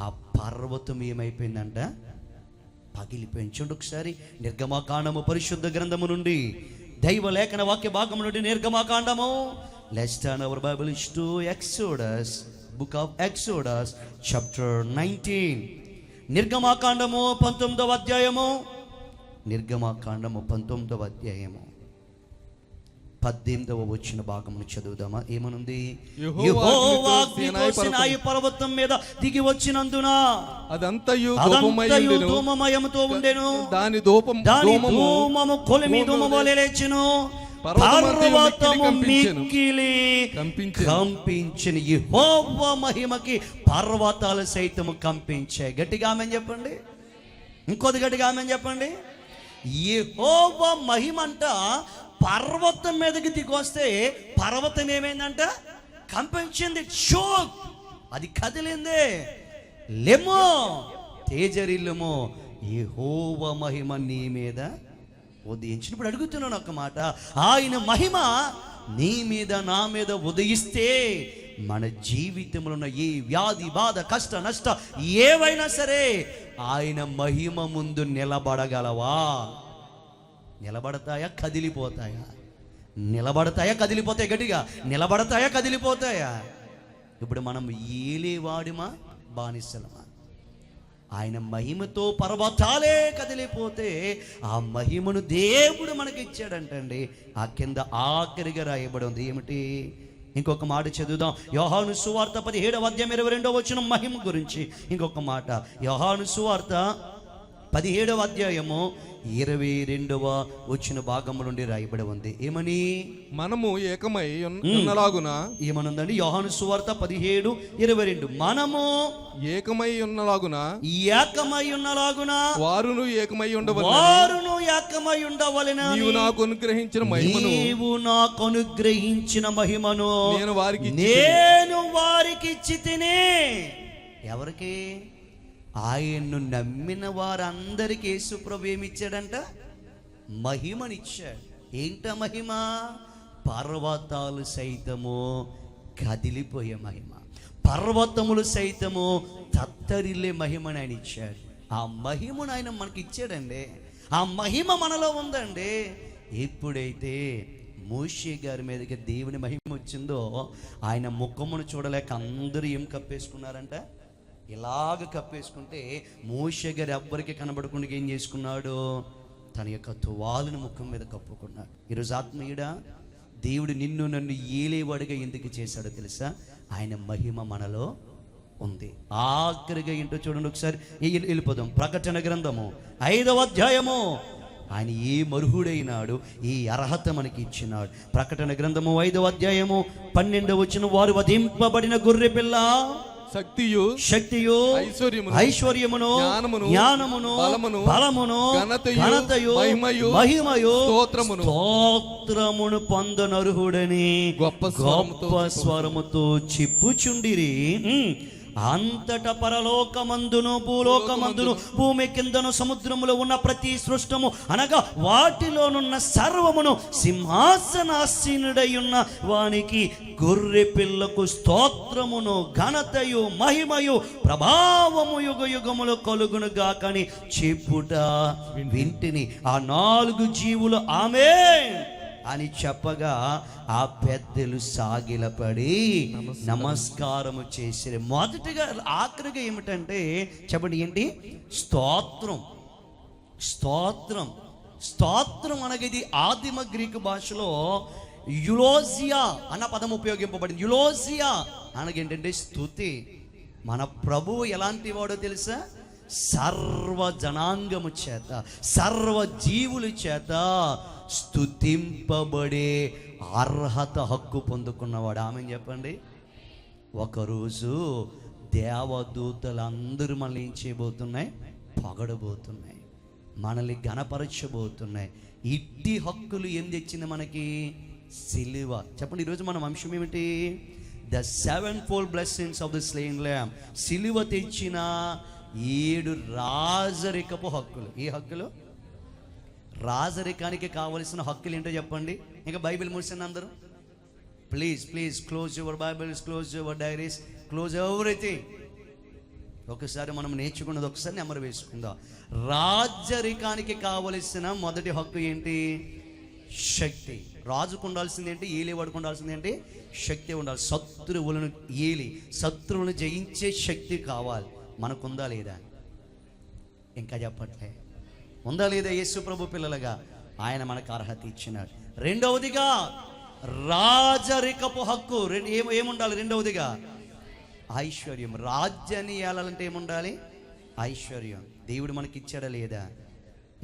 ఆ పర్వతం ఏమైపోయిందంట? పగిలిపోయింది. చూడండి ఒకసారి నిర్గమాకాండము పరిశుద్ధ గ్రంథము నుండి, దైవ లేఖన వాక్య భాగం నుండి నిర్గమాకాండము. Let's turn our Bibles to Exodus, book of Exodus chapter 19. నిర్గమాకాండము 19వ అధ్యాయము. నిర్గమాకాండము 19వ అధ్యాయము 18వ వచ్చిన భాగమును చదువుదామా? ఏమనుంది? యెహోవా సీనాయి పర్వతం మీద దిగి వచ్చినందున అదంతయు ధూమమయముతో ఉండెను. దాని ధూమము కొలిమి ధూమము వలె లేచెను. పర్వతము మిక్కిలి కంపించిన. యెహోవా మహిమకి పర్వతాలు సైతము కంపించాయి. గట్టిగా ఆమేన్ చెప్పండి. ఇంకొద్ది గట్టిగా ఆమేన్ చెప్పండి. యెహోవా మహిమ అంట పర్వతం మీదకి దిగొస్తే పర్వతం ఏమైందంట? కంపించింది. షోక్, అది కదిలింది. లెమో తేజరిల్లుమో యెహోవా మహిమ నీ మీద ఉదయించినప్పుడు అడుగుతున్నాను ఒక మాట. ఆయన మహిమ నీ మీద నా మీద ఉదయిస్తే మన జీవితంలో ఉన్న ఏ వ్యాధి బాధ కష్ట నష్ట ఏవైనా సరే ఆయన మహిమ ముందు నిలబడగలవా? నిలబడతాయా కదిలిపోతాయా? నిలబడతాయా కదిలిపోతాయి? గట్టిగా నిలబడతాయా కదిలిపోతాయా? ఇప్పుడు మనం ఏలేవాడిమా బానిసలమా? ఆయన మహిమతో పర్వతాలే కదిలిపోతే ఆ మహిమను దేవుడు మనకి ఇచ్చాడంటండి. ఆ కింద ఆఖరిగా రాయబడి ఉంది ఏమిటి? ఇంకొక మాట చదువుదాం. యోహాను సువార్త 17వ అధ్యాయం 22వ వచనం మహిమ గురించి ఇంకొక మాట. యోహాను సువార్త 17వ అధ్యాయము 22వ వచ్చిన భాగం నుండి రాయబడి ఉంది. ఏమని? మనము ఏకమై ఉన్నలాగున. ఏమనుందండి? యోహాను సువార్త 17:22 మనము ఏకమై ఉన్నలాగున, ఏకమై ఉన్నలాగున వారును ఏకమై ఉండవలెను. నీవు నాకు అనుగ్రహించిన మహిమను నేను వారికి ఇచ్చితిని. ఎవరికి? ఆయన్ను నమ్మిన వారందరికీ యేసుప్రభు ఏమిచ్చాడంట? మహిమనిచ్చాడు. ఏంట మహిమ? పర్వతాలు సైతము కదిలిపోయే మహిమ, పర్వతములు సైతము తత్తరిల్లే మహిమని ఆయన ఇచ్చాడు. ఆ మహిమను ఆయన మనకి ఇచ్చాడండి. ఆ మహిమ మనలో ఉందండి. ఎప్పుడైతే మోషే గారి మీదకి దేవుని మహిమ వచ్చిందో ఆయన ముఖమును చూడలేక అందరూ ఏం కప్పేసుకున్నారంట? ఇలాగ కప్పేసుకుంటే మోషే గారు ఎవ్వరికి కనబడకుండా ఏం చేసుకున్నాడు? తన యొక్క తువాలుని ముఖం మీద కప్పుకున్నాడు. ఈరోజు ఆత్మీయుడా, దేవుడు నిన్ను నన్ను ఏలేవాడిగా ఎందుకు చేశాడో తెలుసా? ఆయన మహిమ మనలో ఉంది. ఆఖరిగా ఏంటో చూడండి ఒకసారి. వెళ్ళిపోదాం. ప్రకటన గ్రంథము 5వ అధ్యాయము. ఆయన ఏ మరుహుడైనాడు, ఈ అర్హత మనకి ఇచ్చినాడు. ప్రకటన గ్రంథము 5వ అధ్యాయము 12వ వచనం. వారు వధింపబడిన గొర్రె పిల్ల శక్తియు ఐశ్వర్యమును జ్ఞానమును బలమును ఘనతయు మహిమయు స్తోత్రమును పొందనర్హుడని గొప్ప స్వరముతో చెప్పుచుండిరి. అంతట పరలోకమందును భూలోకమందును భూమి కిందను సముద్రములో ఉన్న ప్రతి సృష్టము అనగా వాటిలోనున్న సర్వమును సింహాసనాసీనుడై ఉన్న వానికి గొర్రె పిల్లకు స్తోత్రమును ఘనతయు మహిమయు ప్రభావము యుగ యుగములు కలుగును గాకని చెప్పుట వింటిని. ఆ 4 జీవులు ఆమేన్ అని చెప్పగా ఆ పెద్దలు సాగిలపడి నమస్కారము చేసిరి. మొదటిగా ఆఖరిగా ఏమిటంటే చెప్పండి ఏంటి? స్తోత్రం. స్తోత్రం స్తోత్రం అనగా ఆదిమ గ్రీకు భాషలో యులోజియా అన్న పదం ఉపయోగింపబడింది. యులోజియా అనగేంటంటే స్తుతి. మన ప్రభువు ఎలాంటి వాడో తెలుసా? సర్వ జనాంగము చేత సర్వ జీవుల చేత స్తుతింపబడే అర్హత హక్కు పొందుకున్నవాడు. ఆమెను చెప్పండి. ఒకరోజు దేవదూతలందరూ మనల్ని ఏం చేయబోతున్నాయి? పొగడబోతున్నాయి, మనల్ని గణపరచబోతున్నాయి. ఇట్టి హక్కులు ఏం తెచ్చింది మనకి? సిలువ. చెప్పండి ఈరోజు మన అంశం ఏమిటి? The 7 fold blessings of the slain lamb. సిలువ తెచ్చిన 7 రాజరికపు హక్కులు. ఈ హక్కులు రాజరికానికి కావలసిన హక్కులు ఏంటో చెప్పండి. ఇంకా బైబిల్ మూసిన అందరూ please close your Bibles, close your diaries, close everything. ఒకసారి మనం నేర్చుకున్నది ఒకసారి నెమరు వేసుకుందాం. రాజరికానికి కావలసిన మొదటి హక్కు ఏంటి? శక్తి. రాజుకు ఉండాల్సింది ఏంటి? ఏలేవాడికి ఉండాల్సింది ఏంటి? శక్తి ఉండాలి. శత్రువులను ఏలి శత్రువులను జయించే శక్తి కావాలి. మనకుందా లేదా? ఇంకా చెప్పట్లే, ఉందా లేదా? యేసు ప్రభు పిల్లలుగా ఆయన మనకు అర్హత ఇచ్చినాడు. రెండవదిగా రాజరికపు హక్కు. ఏముండాలి? రెండవదిగా ఐశ్వర్యం. రాజ్యాన్ని ఏలాలంటే ఏముండాలి? ఐశ్వర్యం. దేవుడు మనకి ఇచ్చాడా లేదా?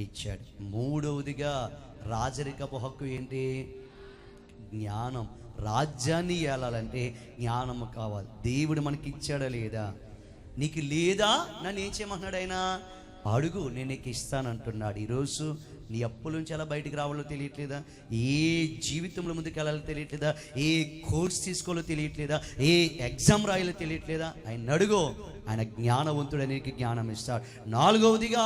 ఇచ్చాడు. మూడవదిగా రాజరికపు హక్కు ఏంటి? జ్ఞానం. రాజ్యాన్ని ఏలాలంటే జ్ఞానము కావాలి. దేవుడు మనకి ఇచ్చాడా లేదా? నీకు లేదా? నన్ను ఏం చేయమంటున్నాడు ఆయన? అడుగు, నేను నీకు ఇస్తానంటున్నాడు. ఈరోజు నీ అప్పుల నుంచి ఎలా బయటికి రావాలో తెలియట్లేదా? ఏ జీవితంలో ముందుకు వెళ్ళాలో తెలియట్లేదా? ఏ కోర్స్ తీసుకోవాలో తెలియట్లేదా? ఏ ఎగ్జామ్ రాయాలో తెలియట్లేదా? ఆయన అడుగు, ఆయన జ్ఞానవంతుడు, నీకు జ్ఞానం ఇస్తాడు. నాలుగవదిగా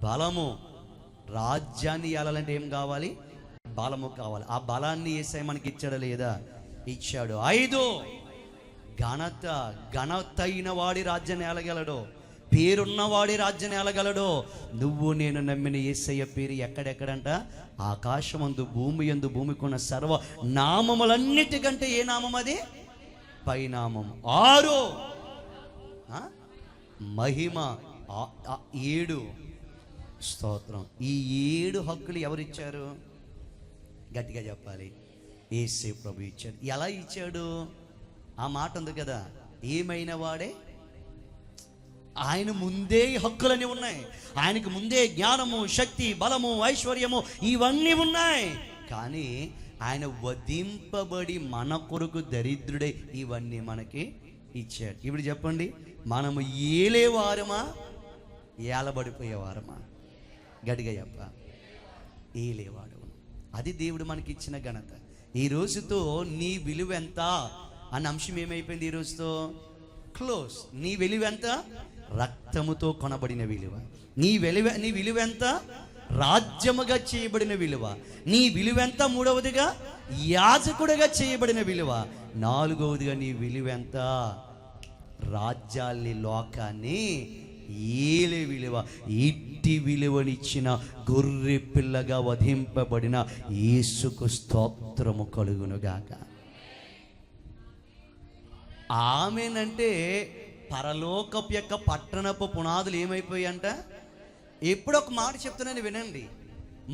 బలము. రాజ్యాన్ని ఏలాలంటే ఏం కావాలి? బలము కావాలి. ఆ బలాన్ని యేసయ్య మనకి ఇచ్చాడా లేదా? ఇచ్చాడు. 5 ఘనత. ఘనత అయిన వాడి రాజ్యాన్ని ఏలగలడు, పేరున్నవాడి రాజ్యాన్ని ఏలగలడు. నువ్వు నేను నమ్మిన యేసయ్య పేరు ఎక్కడెక్కడంట? ఆకాశమందు భూమి యందు భూమికున్న సర్వ నామములన్నిటికంటే ఏ నామం అది? పైనామం. 6 మహిమ. 7 స్తోత్రం. ఈ 7 హక్కులు ఎవరిచ్చారు? గట్టిగా చెప్పాలి. యేసు ప్రభు ఇచ్చాడు. ఎలా ఇచ్చాడు? ఆ మాట ఉంది కదా, ఏమైన వాడే. ఆయన ముందే ఈ హక్కులన్నీ ఉన్నాయి. ఆయనకు ముందే జ్ఞానము, శక్తి, బలము, ఐశ్వర్యము ఇవన్నీ ఉన్నాయి. కానీ ఆయన వధింపబడి మన కొరకు దరిద్రుడే ఇవన్నీ మనకి ఇచ్చాడు. ఇప్పుడు చెప్పండి, మనము ఏలేవారమా, ఏలబడిపోయేవారమా? గట్టిగా చెప్ప. ఏలేవాడు. అది దేవుడు మనకి ఇచ్చిన ఘనత. ఈ రోజుతో నీ విలువ ఎంత అన్న అంశం ఏమైపోయింది? ఈ రోజుతో క్లోజ్. నీ విలువ ఎంత? రక్తముతో కొనబడిన విలువ. నీ విలువ ఎంత? రాజ్యముగా చేయబడిన విలువ. నీ విలువ ఎంత? మూడవదిగా యాజకుడిగా చేయబడిన విలువ. నాలుగవదిగా నీ విలువ ఎంత? రాజ్యాల్ని, లోకాన్ని ఏలే విలువ. ఇట్టి విలువనిచ్చిన గొర్రె పిల్లగా వధింపబడిన యేసుకు స్తోత్రము కలుగునుగాక. ఆమెనంటే పరలోకపు యొక్క పట్టణపు పునాదులు ఏమైపోయాయంట? ఎప్పుడు ఒక మాట చెప్తున్నాను వినండి.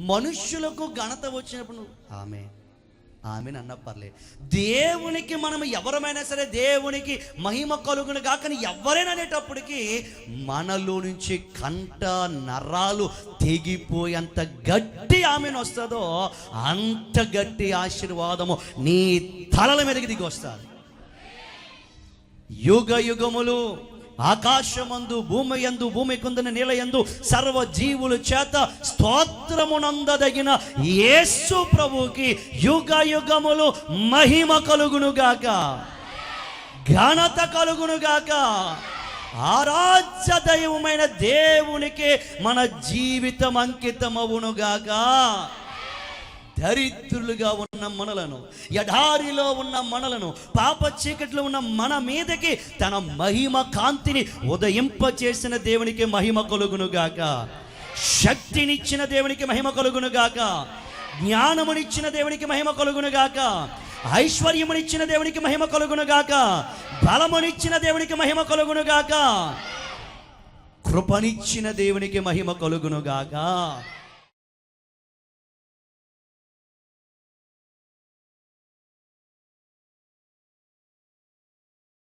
మనుష్యులకు ఘనత వచ్చినప్పుడు ఆమె అన్న పర్లేదు. దేవునికి మనం ఎవరమైనా సరే దేవునికి మహిమ కలుగును కాకని ఎవరైనా అనేటప్పటికీ మనలో నుంచి కంట నరాలు తెగిపోయేంత గట్టి ఆమెను వస్తుందో అంత గట్టి ఆశీర్వాదము నీ తలల మీదకి దిగి వస్తుంది. యుగ యుగములు ఆకాశమందు భూమి యందు భూమి కుందిన నీల యందు సర్వ జీవుల చేత స్తోత్రమునందదగిన యేసు ప్రభువుకి యుగ యుగములు మహిమ కలుగునుగాక, ఘనత కలుగునుగాక. ఆరాధ్య దైవమైన దేవునికి మన జీవితం అంకితమవునుగాక. దరిద్రులుగా ఉన్న మనలను, ఎడారిలో ఉన్న మనలను, పాప చీకట్లో ఉన్న మన మీదకి తన మహిమ కాంతిని ఉదయింప చేసిన దేవునికి మహిమ కలుగునుగాక. శక్తినిచ్చిన దేవునికి మహిమ కలుగునుగాక. జ్ఞానమునిచ్చిన దేవునికి మహిమ కలుగునుగాక. ఐశ్వర్యమునిచ్చిన దేవునికి మహిమ కలుగునుగాక. బలమునిచ్చిన దేవునికి మహిమ కలుగునుగాక. కృపనిచ్చిన దేవునికి మహిమ కలుగునుగాక.